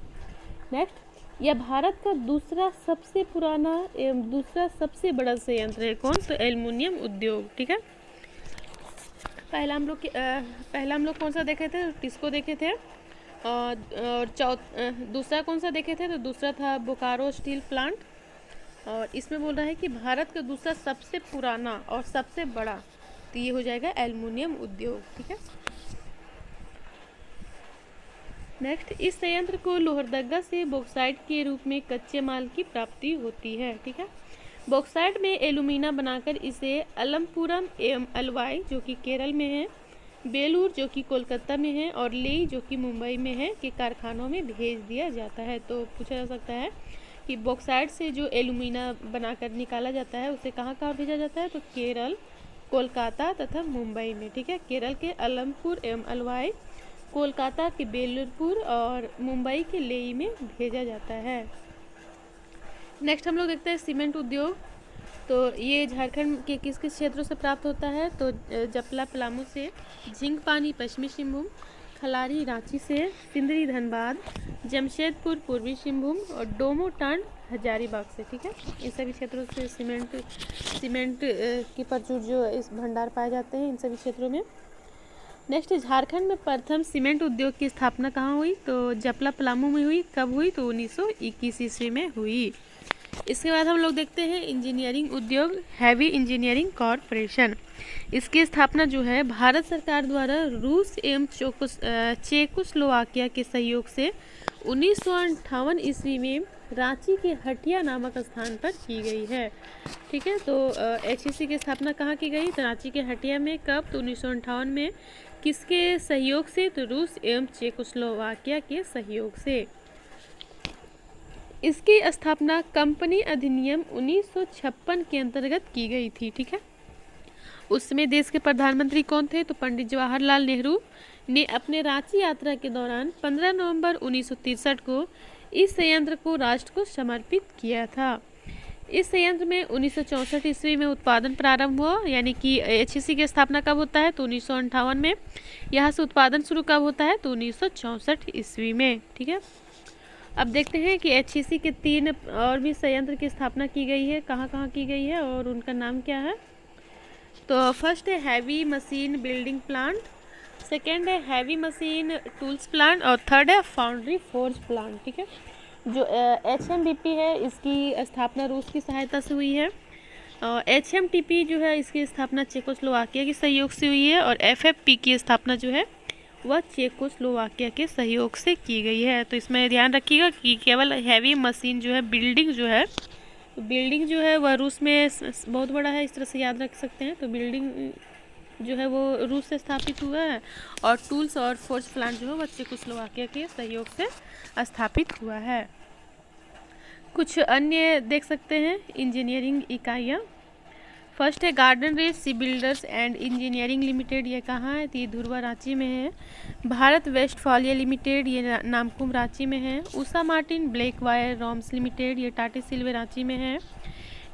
नेक्स्ट, यह भारत का दूसरा सबसे पुराना एवं दूसरा सबसे बड़ा संयंत्र है। कौन? तो एल्युमिनियम उद्योग। ठीक है, पहला हम लोग कौन सा देखे थे? टिस्को देखे थे। और दूसरा कौन सा देखे थे? तो दूसरा था बोकारो स्टील प्लांट। और इसमें बोल रहा है कि भारत का दूसरा सबसे पुराना और सबसे बड़ा, तो ये हो जाएगा एल्युमिनियम उद्योग। ठीक है, नेक्स्ट, इस संयंत्र को लोहरदगा से बॉक्साइट के रूप में कच्चे माल की प्राप्ति होती है। ठीक है, बॉक्साइट में एलुमिना बनाकर इसे अलमपुरम एवं अलवाई जो कि केरल में है, बेलूर जो कि कोलकाता में है, और लेई जो कि मुंबई में है के कारखानों में भेज दिया जाता है। तो पूछा जा सकता है कि बॉक्साइट से जो एलुमिना बनाकर निकाला जाता है उसे कहाँ कहाँ भेजा जाता है? तो केरल, कोलकाता तथा मुंबई में। ठीक है, केरल के अलमपुर एवं अलवाई, कोलकाता के बेलुरपुर और मुंबई के लेई में भेजा जाता है। नेक्स्ट हम लोग देखते हैं सीमेंट उद्योग। तो ये झारखंड के किस किस क्षेत्रों से प्राप्त होता है? तो जपला पलामू से, झिंकपानी पश्चिमी सिंहभूम, खलारी रांची से, सिंदरी धनबाद, जमशेदपुर पूर्वी सिंहभूम और डोमोटांड हजारीबाग से। ठीक है, इन सभी क्षेत्रों से सीमेंट की प्रचुर जो इस भंडार पाए जाते हैं इन सभी क्षेत्रों में। नेक्स्ट, झारखंड में प्रथम सीमेंट उद्योग की स्थापना कहाँ हुई? तो जपला पलामू में हुई। कब हुई? तो 1921 ईस्वी में हुई। इसके बाद हम लोग देखते हैं इंजीनियरिंग उद्योग, हैवी इंजीनियरिंग कॉरपोरेशन। इसकी स्थापना जो है भारत सरकार द्वारा रूस एवं चेकोस्लोवाकिया के सहयोग से 1958 ईस्वी में रांची के हटिया नामक स्थान पर की गई है। ठीक है, तो HEC की स्थापना कहाँ की गई? तो रांची के हटिया में। कब? तो 1958 में। किसके सहयोग से? तो रूस एवं चेकोस्लोवाकिया के सहयोग से। इसकी स्थापना कंपनी अधिनियम 1956 के अंतर्गत की गई थी। ठीक है, उस समय देश के प्रधानमंत्री कौन थे? तो पंडित जवाहरलाल नेहरू ने अपने रांची यात्रा के दौरान 15 नवंबर 1963 को इस संयंत्र को राष्ट्र को समर्पित किया था। इस संयंत्र में 1964 ईस्वी में उत्पादन प्रारंभ हुआ। यानी कि HEC की स्थापना कब होता है? तो 1958 में। यहाँ से उत्पादन शुरू कब होता है? तो 1964 ईस्वी में। ठीक है, अब देखते हैं कि HEC के 3 और भी संयंत्र की स्थापना की गई है। कहाँ कहाँ की गई है और उनका नाम क्या है? तो फर्स्ट है heavy machine building plant, second है हैवी मशीन टूल्स प्लांट और थर्ड है फाउंड्री फोर्ज प्लांट। ठीक है, जो HMDP है इसकी स्थापना रूस की सहायता से हुई है। HMTP जो है इसकी स्थापना चेकोस्लोवाकिया के सहयोग से हुई है और FFP की स्थापना जो है वह चेकोस्लोवाकिया के सहयोग से की गई है। तो इसमें ध्यान रखिएगा कि केवल हैवी मशीन जो है बिल्डिंग जो है वह रूस में बहुत बड़ा है, इस तरह से याद रख सकते हैं। तो बिल्डिंग जो है वो रूस से स्थापित हुआ है और टूल्स और फोर्ज प्लांट जो है वह चेकोस्लोवाकिया के सहयोग से स्थापित हुआ है। कुछ अन्य देख सकते हैं इंजीनियरिंग इकाइयाँ। फर्स्ट है Garden Reach Shipbuilders and Engineering Limited. ये कहाँ है? तो ये धुरवा रांची में है। भारत वेस्टफालिया लिमिटेड, ये नामकुम रांची में है। Usha Martin black wire ropes limited, ये टाटी सिल्वे रांची में है।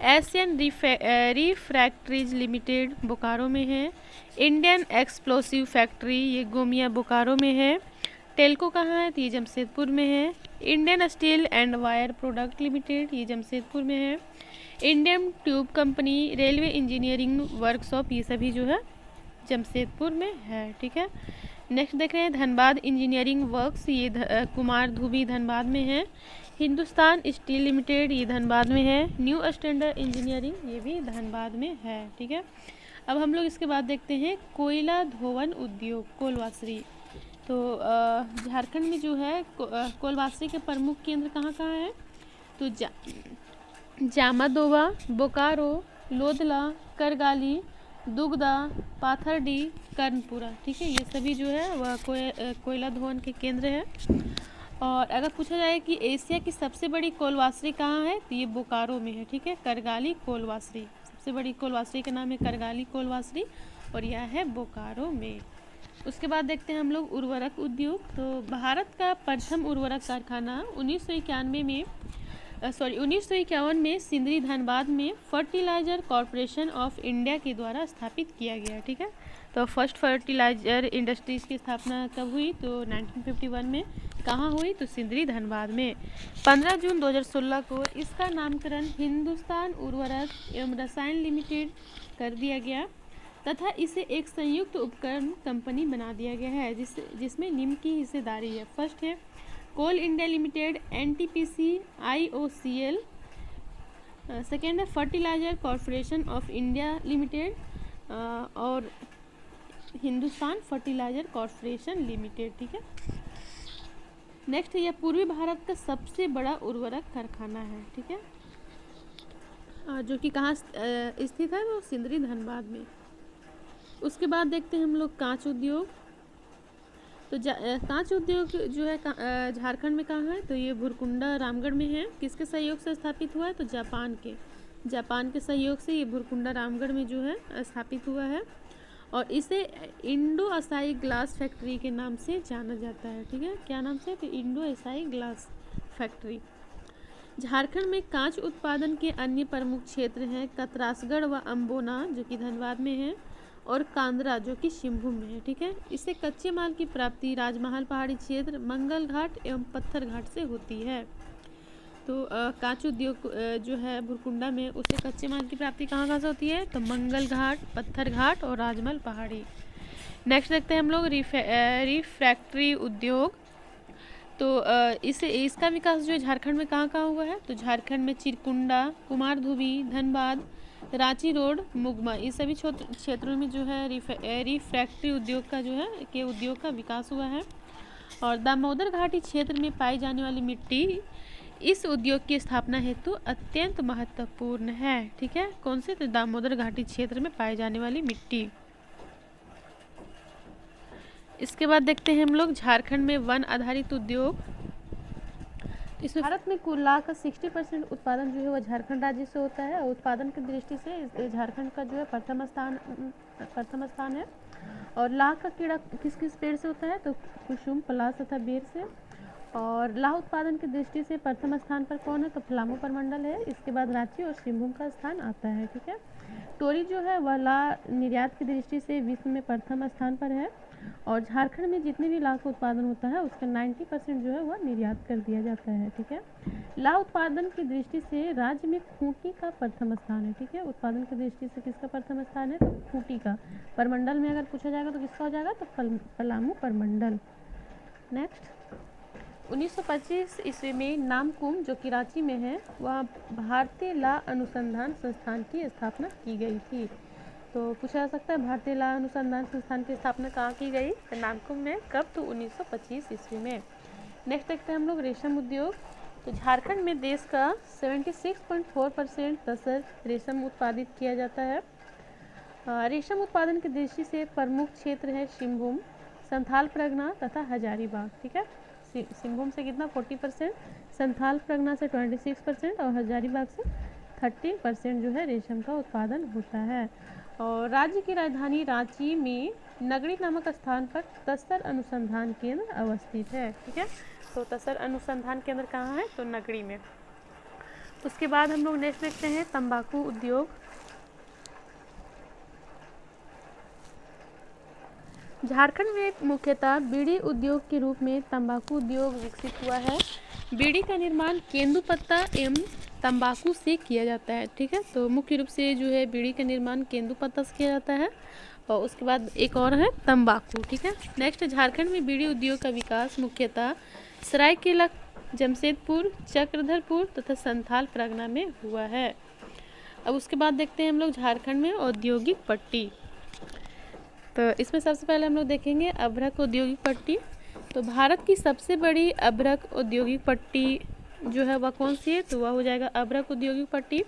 एशियन रिफ्रैक्ट्रीज लिमिटेड बोकारो में है। इंडियन एक्सप्लोसिव फैक्ट्री, ये गोमिया बोकारो में है। टेल्को कहाँ है? तो ये जमशेदपुर में है। Indian steel and wire product limited, ये जमशेदपुर में है। Indian tube company, railway engineering workshop, ये सभी जो है जमशेदपुर में है। ठीक है, नेक्स्ट देख रहे हैं धनबाद इंजीनियरिंग वर्क्स, ये कुमार धुबी धनबाद में है। हिंदुस्तान स्टील लिमिटेड, ये धनबाद में है। न्यू स्टैंडर्ड इंजीनियरिंग, ये भी धनबाद में है। ठीक है, अब हम लोग इसके बाद देखते हैं कोयला धोवन उद्योग, कोलवासरी। तो झारखंड में जो है कोलवासरी के प्रमुख केंद्र कहाँ कहाँ है? तो जामादोवा, बोकारो, लोदला, करगाली, दुगदा, पाथरडी, कर्णपुरा। ठीक है, ये सभी जो है वह कोयला धोवन के केंद्र है। और अगर पूछा जाए कि एशिया की सबसे बड़ी कोलवासरी कहाँ है? तो ये बोकारो में है। ठीक है, करगाली कोलवासरी, सबसे बड़ी कोलवासरी का नाम है करगाली कोलवासरी और यह है बोकारो में। उसके बाद देखते हैं हम लोग उर्वरक उद्योग। तो भारत का प्रथम उर्वरक कारखाना 1951 में सिंदरी धनबाद में फर्टिलाइजर कॉरपोरेशन ऑफ इंडिया के द्वारा स्थापित किया गया। ठीक है, तो फर्स्ट फर्टिलाइजर इंडस्ट्रीज की स्थापना कब हुई? तो 1951 में। कहाँ हुई? तो सिंदरी धनबाद में। 15 जून 2016 को इसका नामकरण हिंदुस्तान उर्वरक एवं रसायन लिमिटेड कर दिया गया तथा इसे एक संयुक्त उपक्रम कंपनी बना दिया गया है जिसमें निम्न की हिस्सेदारी है। फर्स्ट है coal India limited, NTPC, IOCL। Second है fertilizer corporation of India limited और हिंदुस्तान फर्टिलाइजर कॉरपोरेशन लिमिटेड। ठीक है, नेक्स्ट यह पूर्वी भारत का सबसे बड़ा उर्वरक कारखाना है। ठीक है, जो कि कहाँ स्थित है? वो सिंदरी धनबाद में। उसके बाद देखते हैं हम लोग कांच उद्योग। तो कांच उद्योग जो है झारखंड में कहाँ है? तो ये भुरकुंडा रामगढ़ में है। किसके सहयोग से स्थापित हुआ है? तो जापान के सहयोग से ये भुरकुंडा रामगढ़ में जो है स्थापित हुआ है। और इसे इंडो एसाई ग्लास फैक्ट्री के नाम से जाना जाता है। ठीक है, क्या नाम से? तो Indo acai glass factory. Jharkhand में कांच उत्पादन के अन्य प्रमुख क्षेत्र हैं कतरासगढ़ व अम्बोना जो कि धनबाद में है, और कांद्रा जो कि शिवभूम में है। ठीक है, इससे कच्चे माल की प्राप्ति राजमहल पहाड़ी क्षेत्र, मंगल घाट एवं पत्थर घाट से होती है। तो कांच उद्योग जो है भुरकुंडा में, उससे कच्चे माल की प्राप्ति कहाँ कहाँ से होती है? तो मंगल घाट, पत्थर घाट और राजमहल पहाड़ी। नेक्स्ट देखते हैं हम लोग रिफ्रैक्ट्री उद्योग। तो इसका विकास जो है झारखंड में कहाँ कहाँ हुआ है? तो झारखंड में चिरकुंडा, कुमारधुबी, धनबाद, रांची रोड, मुगमा, इस सभी क्षेत्रों में जो है रिफ्रैक्ट्री उद्योग का जो है के उद्योग का विकास हुआ है। और दामोदर घाटी क्षेत्र में पाई जाने वाली मिट्टी इस उद्योग की स्थापना हेतु अत्यंत महत्वपूर्ण है। ठीक है, कौन से? तो दामोदर घाटी क्षेत्र में पाई जाने वाली मिट्टी। इसके बाद देखते हैं हम लोग झारखंड में वन आधारित उद्योग। इसमें भारत में कुल लाख का 60% उत्पादन जो है वह झारखंड राज्य से होता है, और उत्पादन की दृष्टि से झारखंड का जो है प्रथम स्थान है। और लाह का कीड़ा किस किस पेड़ से होता है? तो कुसुम, पलाश तथा बेर से। और लाह उत्पादन की दृष्टि से प्रथम स्थान पर कौन है? तो पलामू प्रमंडल है। इसके बाद रांची और शिवभूम का स्थान आता है। ठीक है, टोरी जो है वह लाह निर्यात की दृष्टि से विश्व में प्रथम स्थान पर है। और झारखंड में जितने भी लाह का उत्पादन होता है उसका 90% जो है वह निर्यात कर दिया जाता है। ठीक है, लाह उत्पादन की दृष्टि से राज्य में खूंटी का प्रथम स्थान है। ठीक है, उत्पादन की दृष्टि से किसका प्रथम स्थान है? तो खूंटी का। परमंडल में अगर पूछा जाएगा तो किसका हो जाएगा? तो पलामू परमंडल। नेक्स्ट, 1925 ईस्वी में नामकुम जो कि रांची में है, वह भारतीय लाह अनुसंधान संस्थान की स्थापना की गई थी। तो पूछा जा सकता है भारतीय लाह अनुसंधान संस्थान की स्थापना कहाँ की गई? तो नामकुम में। कब? तो 1925 ईस्वी में। नेक्स्ट देखते हैं हम लोग रेशम उद्योग। तो झारखंड में देश का 76.4% तसर रेशम उत्पादित किया जाता है। रेशम उत्पादन की दृष्टि से प्रमुख क्षेत्र है शिवभूम, संथाल परगना तथा हजारीबाग। ठीक है, शिवभूम से कितना? 40%, संथाल परगना से 26% और हजारीबाग से 13% जो है रेशम का उत्पादन होता है। और राज्य की राजधानी रांची में नगरी नामक स्थान पर तसर अनुसंधान केंद्र अवस्थित है। ठीक है, तो तसर अनुसंधान केंद्र कहाँ है? तो नगरी में। उसके बाद हम लोग नेक्स्ट देखते हैं तंबाकू उद्योग। झारखंड में मुख्यतः बीड़ी उद्योग के रूप में तंबाकू उद्योग विकसित हुआ है। बीड़ी का निर्माण केंदुपत्ता एवं तंबाकू से किया जाता है। ठीक है, तो मुख्य रूप से जो है बीड़ी का निर्माण केंदुपत्ता से किया जाता है, और उसके बाद एक और है तंबाकू। ठीक है, नेक्स्ट, झारखंड में बीड़ी उद्योग का विकास मुख्यतः सरायकेला, जमशेदपुर, चक्रधरपुर तथा संथाल परगना में हुआ है। अब उसके बाद देखते हैं हम लोग झारखंड में औद्योगिक पट्टी। तो इसमें सबसे पहले हम लोग देखेंगे अभ्रक औद्योगिक पट्टी। तो भारत की सबसे बड़ी अभ्रक औद्योगिक पट्टी जो है वह कौन सी है? तो वह हो जाएगा अभ्रक औद्योगिक पट्टी।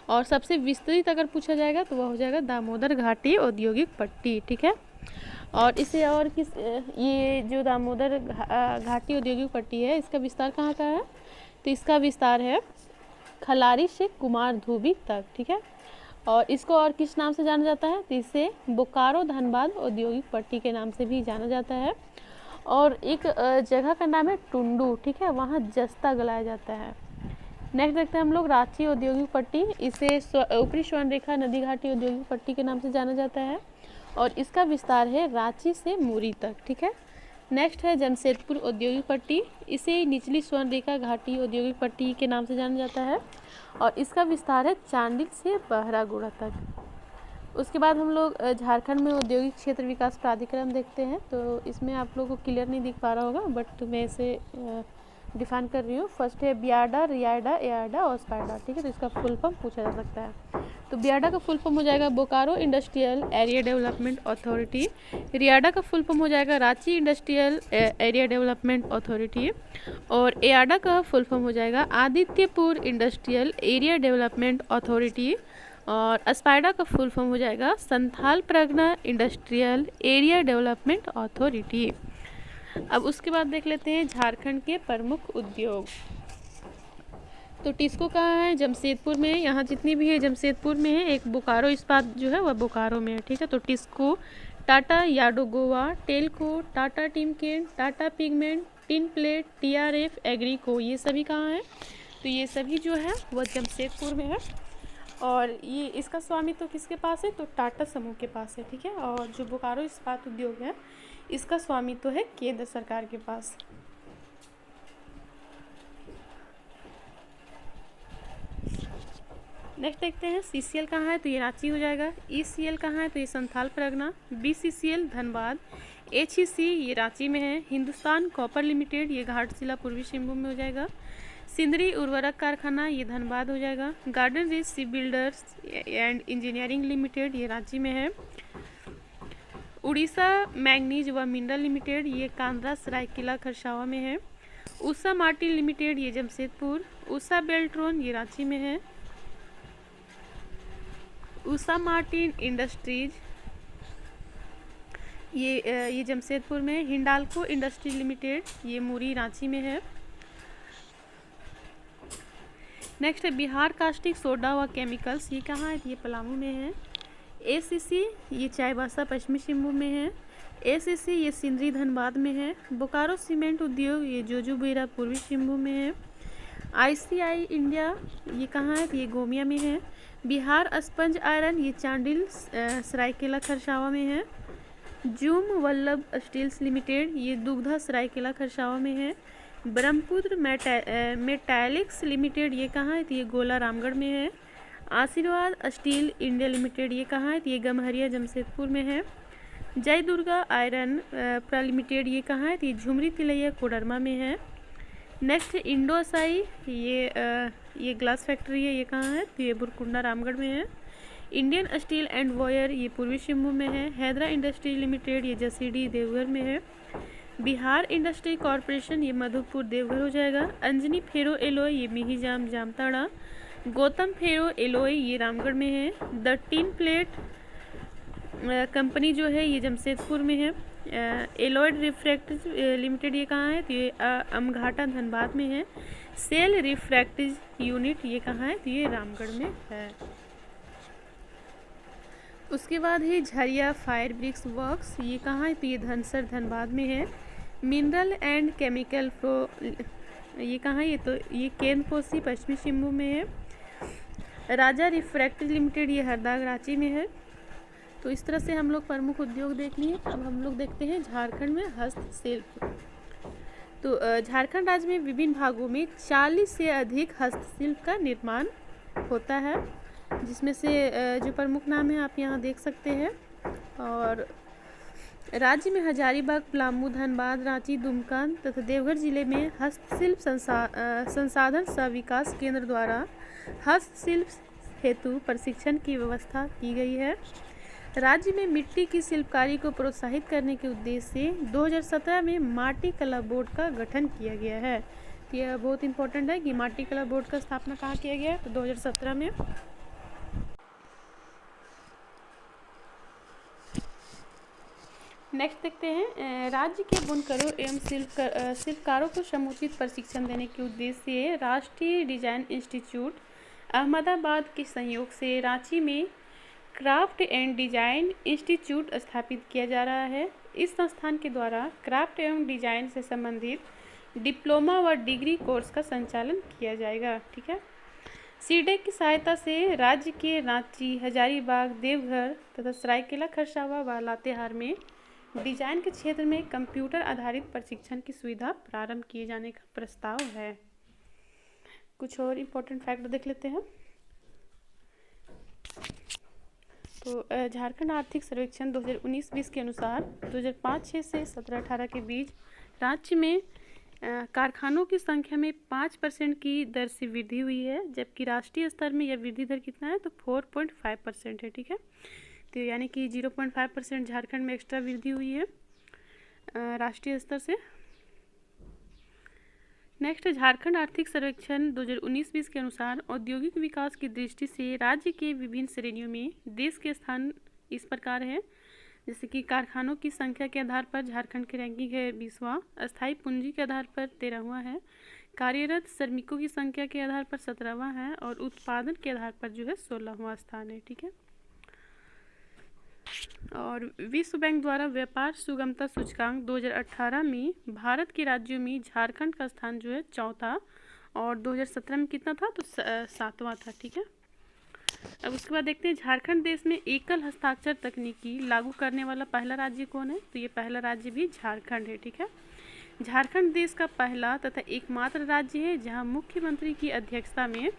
और सबसे विस्तृत अगर पूछा जाएगा तो वह हो जाएगा दामोदर घाटी औद्योगिक पट्टी। ठीक है, और इसे और किस, ये जो दामोदर घाटी औद्योगिक पट्टी है इसका विस्तार कहाँ का है? तो इसका विस्तार है खलारी से कुमारधुबी तक। ठीक है, और इसको और किस नाम से जाना जाता है? तो इसे बोकारो धनबाद औद्योगिक पट्टी के नाम से भी जाना जाता है। और एक जगह का नाम है टुंडू। ठीक है, वहाँ जस्ता गलाया जाता है। नेक्स्ट देखते हैं हम लोग रांची औद्योगिक पट्टी। इसे ऊपरी स्वर्णरेखा नदी घाटी औद्योगिक पट्टी के नाम से जाना जाता है, और इसका विस्तार है रांची से मुरी तक। ठीक है, नेक्स्ट है जमशेदपुर औद्योगिक पट्टी। इसे निचली स्वर्णरेखा घाटी औद्योगिक पट्टी के नाम से जाना जाता है, और इसका विस्तार है चांडिल से बहरागोड़ा तक। उसके बाद हम लोग झारखंड में औद्योगिक क्षेत्र विकास प्राधिकरण देखते हैं। तो इसमें आप लोगों को क्लियर नहीं दिख पा रहा होगा, बट मैं इसे डिफाइन कर रही हूँ। फर्स्ट है बियाडा, रियाडा, एयाडा और स्पाइडा। ठीक है, तो इसका फुल फॉर्म पूछा जा सकता है। तो बियाडा का फुल फॉर्म हो जाएगा Bokaro industrial area development authority. RIADA का फुल फॉर्म हो जाएगा Ranchi industrial area development authority. और एयाडा का फुल फॉर्म हो जाएगा Adityapur industrial area development authority. और स्पाइडा का फुल फॉर्म हो जाएगा Santhal Pargana industrial area development authority. अब उसके बाद देख लेते हैं झारखंड के प्रमुख उद्योग। तो टिस्को कहाँ है? जमशेदपुर में है। यहाँ जितनी भी है जमशेदपुर में है। एक बोकारो इस्पात जो है वह बोकारो में है, ठीक है। तो TISCO, Tata Yodogawa, TELCO, Tata Timken, Tata pigment, tin plate, TRF, Agrico, ये सभी कहाँ है? तो ये सभी जो है वह जमशेदपुर में है। और ये इसका स्वामित्व किसके पास है? तो टाटा समूह के पास है, ठीक है। और जो बोकारो इस्पात उद्योग है इसका स्वामित्व है केंद्र सरकार के पास। नेक्स्ट देखते हैं सीसीएल कहाँ है? तो ये रांची हो जाएगा। ईसीएल कहाँ है? तो ये संथाल परगना। बीसीसीएल धनबाद। एचईसी ये रांची में है। हिंदुस्तान कॉपर लिमिटेड ये घाटशिला पूर्वी सिंहभूम में हो जाएगा। सिंदरी उर्वरक कारखाना ये धनबाद हो जाएगा। Garden rich ship builders and Engineering Limited ये रांची में है। उड़ीसा मैंगनीज व मिनरल लिमिटेड ये कांद्रा सरायकेला खरसावा में है। उषा मार्टिन लिमिटेड ये जमशेदपुर। उषा बेल्ट्रॉन ये रांची में है। उषा मार्टिन इंडस्ट्रीज ये जमशेदपुर में। हिंडाल्को इंडस्ट्री लिमिटेड ये मुरी रांची में है। नेक्स्ट है बिहार कास्टिक सोडा व केमिकल्स, ये कहाँ है? ये पलामू में है। एसीसी ये चाईबासा पश्चिमी सिंहभूम में है। एसीसी ये सिंदरी धनबाद में है। बोकारो सीमेंट उद्योग ये जोजूबेरा पूर्वी सिंहभूम में है। आईसीआई इंडिया ये कहाँ है? ये गोमिया में है। बिहार स्पंज आयरन ये चांडिल सरायकेला खरसावा में है। जूम वल्लभ स्टील्स लिमिटेड ये दुग्धा सरायकेला खरसावा में है। ब्रह्मपुत्र मेटैलिक्स लिमिटेड ये कहाँ है? ये गोला रामगढ़ में है। आशीर्वाद स्टील इंडिया लिमिटेड ये कहाँ है? ये गम्हरिया जमशेदपुर में है। जय दुर्गा आयरन प्रा लिमिटेड ये कहाँ है? ये झुमरी तिलैया कोडरमा में है। नेक्स्ट इंडोसाई ये ग्लास फैक्ट्री है, ये कहाँ है? तो ये बुरकुंडा रामगढ़ में है। इंडियन स्टील एंड वायर ये पूर्वी सिंहभूम में है। हैदरा इंडस्ट्री लिमिटेड ये जसीडी देवघर में है। बिहार इंडस्ट्री कॉरपोरेशन ये मधुपुर देवघर हो जाएगा। अंजनी फेरो एलोय ये मिहिजाम जामताड़ा। गौतम फेरो एलोय ये रामगढ़ में है। द टिन प्लेट कंपनी जो है ये जमशेदपुर में है। एलॉयड रिफ्रैक्टिज लिमिटेड ये कहाँ है? तो ये अमघाटा धनबाद में है। सेल रिफ्रैक्टिज यूनिट ये कहाँ है? तो ये रामगढ़ में है। उसके बाद है झरिया फायर ब्रिक्स वर्क्स, ये कहाँ है? तो ये धनसर धनबाद में है। मिनरल एंड केमिकल प्रो ये कहाँ है? तो ये केंद्रपोशी पश्चिमी सिंहभूम में है। राजा रिफ्रैक्टिज लिमिटेड ये हरदा रांची में है। तो इस तरह से हम लोग प्रमुख उद्योग देख लिए। अब हम लोग देखते हैं झारखंड में हस्तशिल्प। तो झारखंड राज्य में विभिन्न भागों में 40 से अधिक हस्तशिल्प का निर्माण होता है, जिसमें से जो प्रमुख नाम है आप यहाँ देख सकते हैं। और राज्य में हजारीबाग, पलामू, धनबाद, रांची, दुमका तथा देवघर जिले में हस्तशिल्प संसाधन सह विकास केंद्र द्वारा हस्तशिल्प हेतु प्रशिक्षण की व्यवस्था की गई है। राज्य में मिट्टी की शिल्पकारी को प्रोत्साहित करने के उद्देश्य से 2017 में माटी कला बोर्ड का गठन किया गया है। तो यह बहुत इंपॉर्टेंट है कि माटी कला बोर्ड का स्थापना कहाँ किया गया है? तो 2017 में। नेक्स्ट देखते हैं राज्य के बुनकरों एवं शिल्पकारों को समुचित प्रशिक्षण देने के उद्देश्य से राष्ट्रीय डिजाइन इंस्टीट्यूट अहमदाबाद के सहयोग से रांची में क्राफ्ट एंड डिजाइन इंस्टीट्यूट स्थापित किया जा रहा है। इस संस्थान के द्वारा क्राफ्ट एवं डिजाइन से संबंधित डिप्लोमा व डिग्री कोर्स का संचालन किया जाएगा, ठीक है। सीडेक की सहायता से राज्य के रांची, हजारीबाग, देवघर तथा सरायकेला खरसावा व लातेहार में डिजाइन के क्षेत्र में कंप्यूटर आधारित प्रशिक्षण की सुविधा प्रारंभ किए जाने का प्रस्ताव है। कुछ और इम्पोर्टेंट फैक्ट देख लेते हैं। तो झारखंड आर्थिक सर्वेक्षण 2019-20 के अनुसार 2005-6 से 17-18 के बीच राज्य में कारखानों की संख्या में 5% की दर से वृद्धि हुई है, जबकि राष्ट्रीय स्तर में यह वृद्धि दर कितना है? तो 4.5% है, ठीक है। तो यानी कि 0.5% झारखंड में एक्स्ट्रा वृद्धि हुई है राष्ट्रीय स्तर से। नेक्स्ट, झारखंड आर्थिक सर्वेक्षण 2019-20 के अनुसार औद्योगिक विकास की दृष्टि से राज्य के विभिन्न श्रेणियों में देश के स्थान इस प्रकार है। जैसे कि कारखानों की संख्या के आधार पर झारखंड की रैंकिंग है 20वां, अस्थायी पूंजी के आधार पर 13वां है, कार्यरत श्रमिकों की संख्या के आधार पर 17वां है और उत्पादन के आधार पर जो है 16वां स्थान है। ठीक है। और विश्व बैंक द्वारा व्यापार सुगमता सूचकांक 2018 में भारत के राज्यों में झारखंड का स्थान जो है चौथा और 2017 में कितना था, तो 7वां था। ठीक है। अब उसके बाद देखते हैं झारखंड देश में एकल हस्ताक्षर तकनीकी लागू करने वाला पहला राज्य कौन है, तो ये पहला राज्य भी झारखंड है। ठीक है। झारखंड देश का पहला तथा एकमात्र राज्य है जहां मुख्यमंत्री की अध्यक्षता में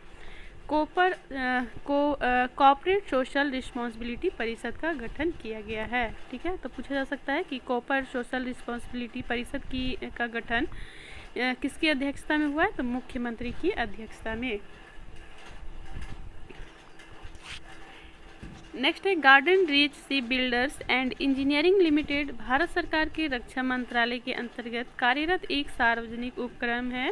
कॉर्पोरेट सोशल रिस्पॉन्सिबिलिटी परिषद का गठन किया गया है। ठीक है। तो पूछा जा सकता है कि कॉर्पोरेट सोशल रिस्पॉन्सिबिलिटी परिषद का गठन किसकी अध्यक्षता में हुआ है, तो मुख्यमंत्री की अध्यक्षता में। नेक्स्ट है garden reach ship builders and Engineering limited Bharat सरकार के रक्षा मंत्रालय के अंतर्गत कार्यरत एक सार्वजनिक उपक्रम है।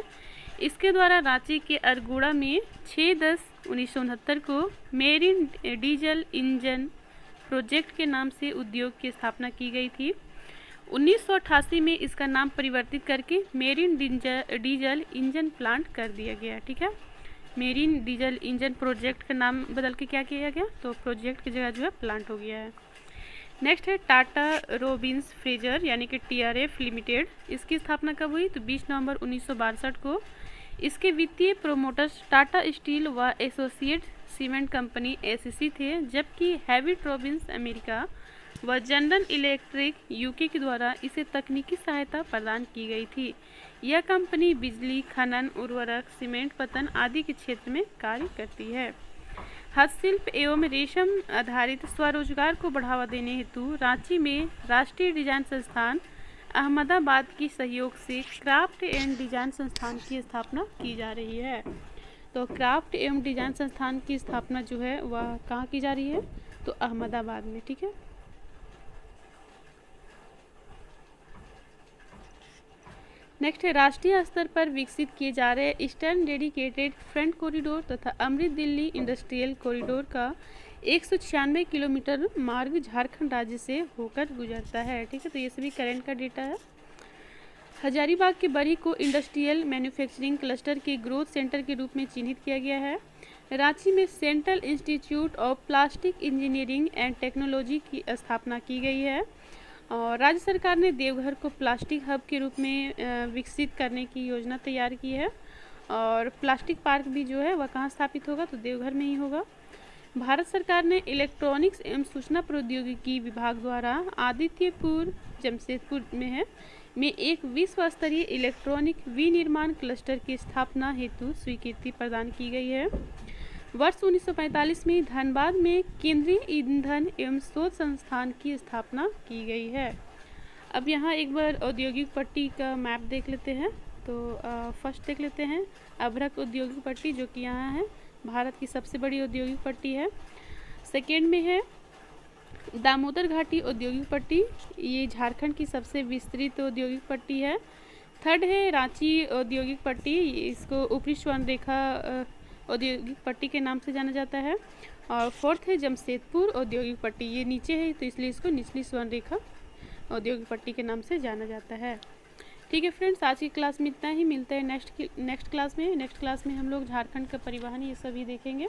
इसके द्वारा रांची के अरगोड़ा में 6/10/1969 को मेरीन डीजल इंजन प्रोजेक्ट के नाम से उद्योग की स्थापना की गई थी। 1988 में इसका नाम परिवर्तित करके मेरीन डीजल इंजन प्लांट कर दिया गया। ठीक है। मेरीन डीजल इंजन प्रोजेक्ट का नाम बदल के क्या किया गया, तो प्रोजेक्ट की जगह जो है प्लांट हो गया है। नेक्स्ट है टाटा रोबिन्स फ्रेजर यानी कि TRF लिमिटेड। इसकी स्थापना कब हुई, तो 20 नवंबर 1962 को। इसके वित्तीय प्रोमोटर्स टाटा स्टील व एसोसिएट सीमेंट कंपनी ACC थे, जबकि हैविट रोबिन्स अमेरिका व जनरल इलेक्ट्रिक UK के द्वारा इसे तकनीकी सहायता प्रदान की गई थी। यह कंपनी बिजली, खनन, उर्वरक, सीमेंट पतन आदि के क्षेत्र में कार्य करती है। हस्तशिल्प एवं रेशम आधारित स्वरोजगार को बढ़ावा देने हेतु रांची में राष्ट्रीय डिजाइन संस्थान अहमदाबाद की सहयोग से क्राफ्ट एंड डिजाइन संस्थान की स्थापना की जा रही है। तो क्राफ्ट एवं डिजाइन संस्थान की स्थापना जो है वह कहाँ की जा रही है, तो अहमदाबाद में। ठीक है। नेक्स्ट है राष्ट्रीय स्तर पर विकसित किए जा रहे ईस्टर्न डेडिकेटेड फ्रंट कॉरिडोर तथा अमृत दिल्ली इंडस्ट्रियल कॉरिडोर का 196 किलोमीटर मार्ग झारखंड राज्य से होकर गुजरता है। ठीक है। तो ये सभी करंट का डेटा है। हजारीबाग के बरी को इंडस्ट्रियल मैन्युफैक्चरिंग क्लस्टर के ग्रोथ सेंटर के रूप में चिन्हित किया गया है। रांची में central institute of plastic engineering and technology की स्थापना की गई है। और राज्य सरकार ने देवघर को प्लास्टिक हब के रूप में विकसित करने की योजना तैयार की है। और प्लास्टिक पार्क भी जो है वह कहाँ स्थापित होगा, तो देवघर में ही होगा। भारत सरकार ने इलेक्ट्रॉनिक्स एवं सूचना प्रौद्योगिकी विभाग द्वारा आदित्यपुर जमशेदपुर में एक विश्व स्तरीय इलेक्ट्रॉनिक विनिर्माण क्लस्टर की स्थापना हेतु स्वीकृति प्रदान की गई है। वर्ष 1945 में धनबाद में केंद्रीय ईंधन एवं शोध संस्थान की स्थापना की गई है। अब यहाँ एक बार औद्योगिक पट्टी का मैप देख लेते हैं। तो फर्स्ट देख लेते हैं अभ्रक औद्योगिक पट्टी, जो कि यहाँ है, भारत की सबसे बड़ी औद्योगिक पट्टी है। सेकेंड में है दामोदर घाटी औद्योगिक पट्टी, ये झारखंड की सबसे विस्तृत औद्योगिक पट्टी है। थर्ड है रांची औद्योगिक पट्टी, इसको ऊपरी स्वर्ण रेखा औद्योगिक पट्टी के नाम से जाना जाता है। और फोर्थ है जमशेदपुर औद्योगिक पट्टी, ये नीचे है तो इसलिए इसको निचली स्वर्ण रेखा औद्योगिक पट्टी के नाम से जाना जाता है। ठीक है फ्रेंड्स, आज की क्लास में इतना ही। मिलते हैं नेक्स्ट क्लास में। नेक्स्ट क्लास में हम लोग झारखंड का परिवहन ये सभी देखेंगे।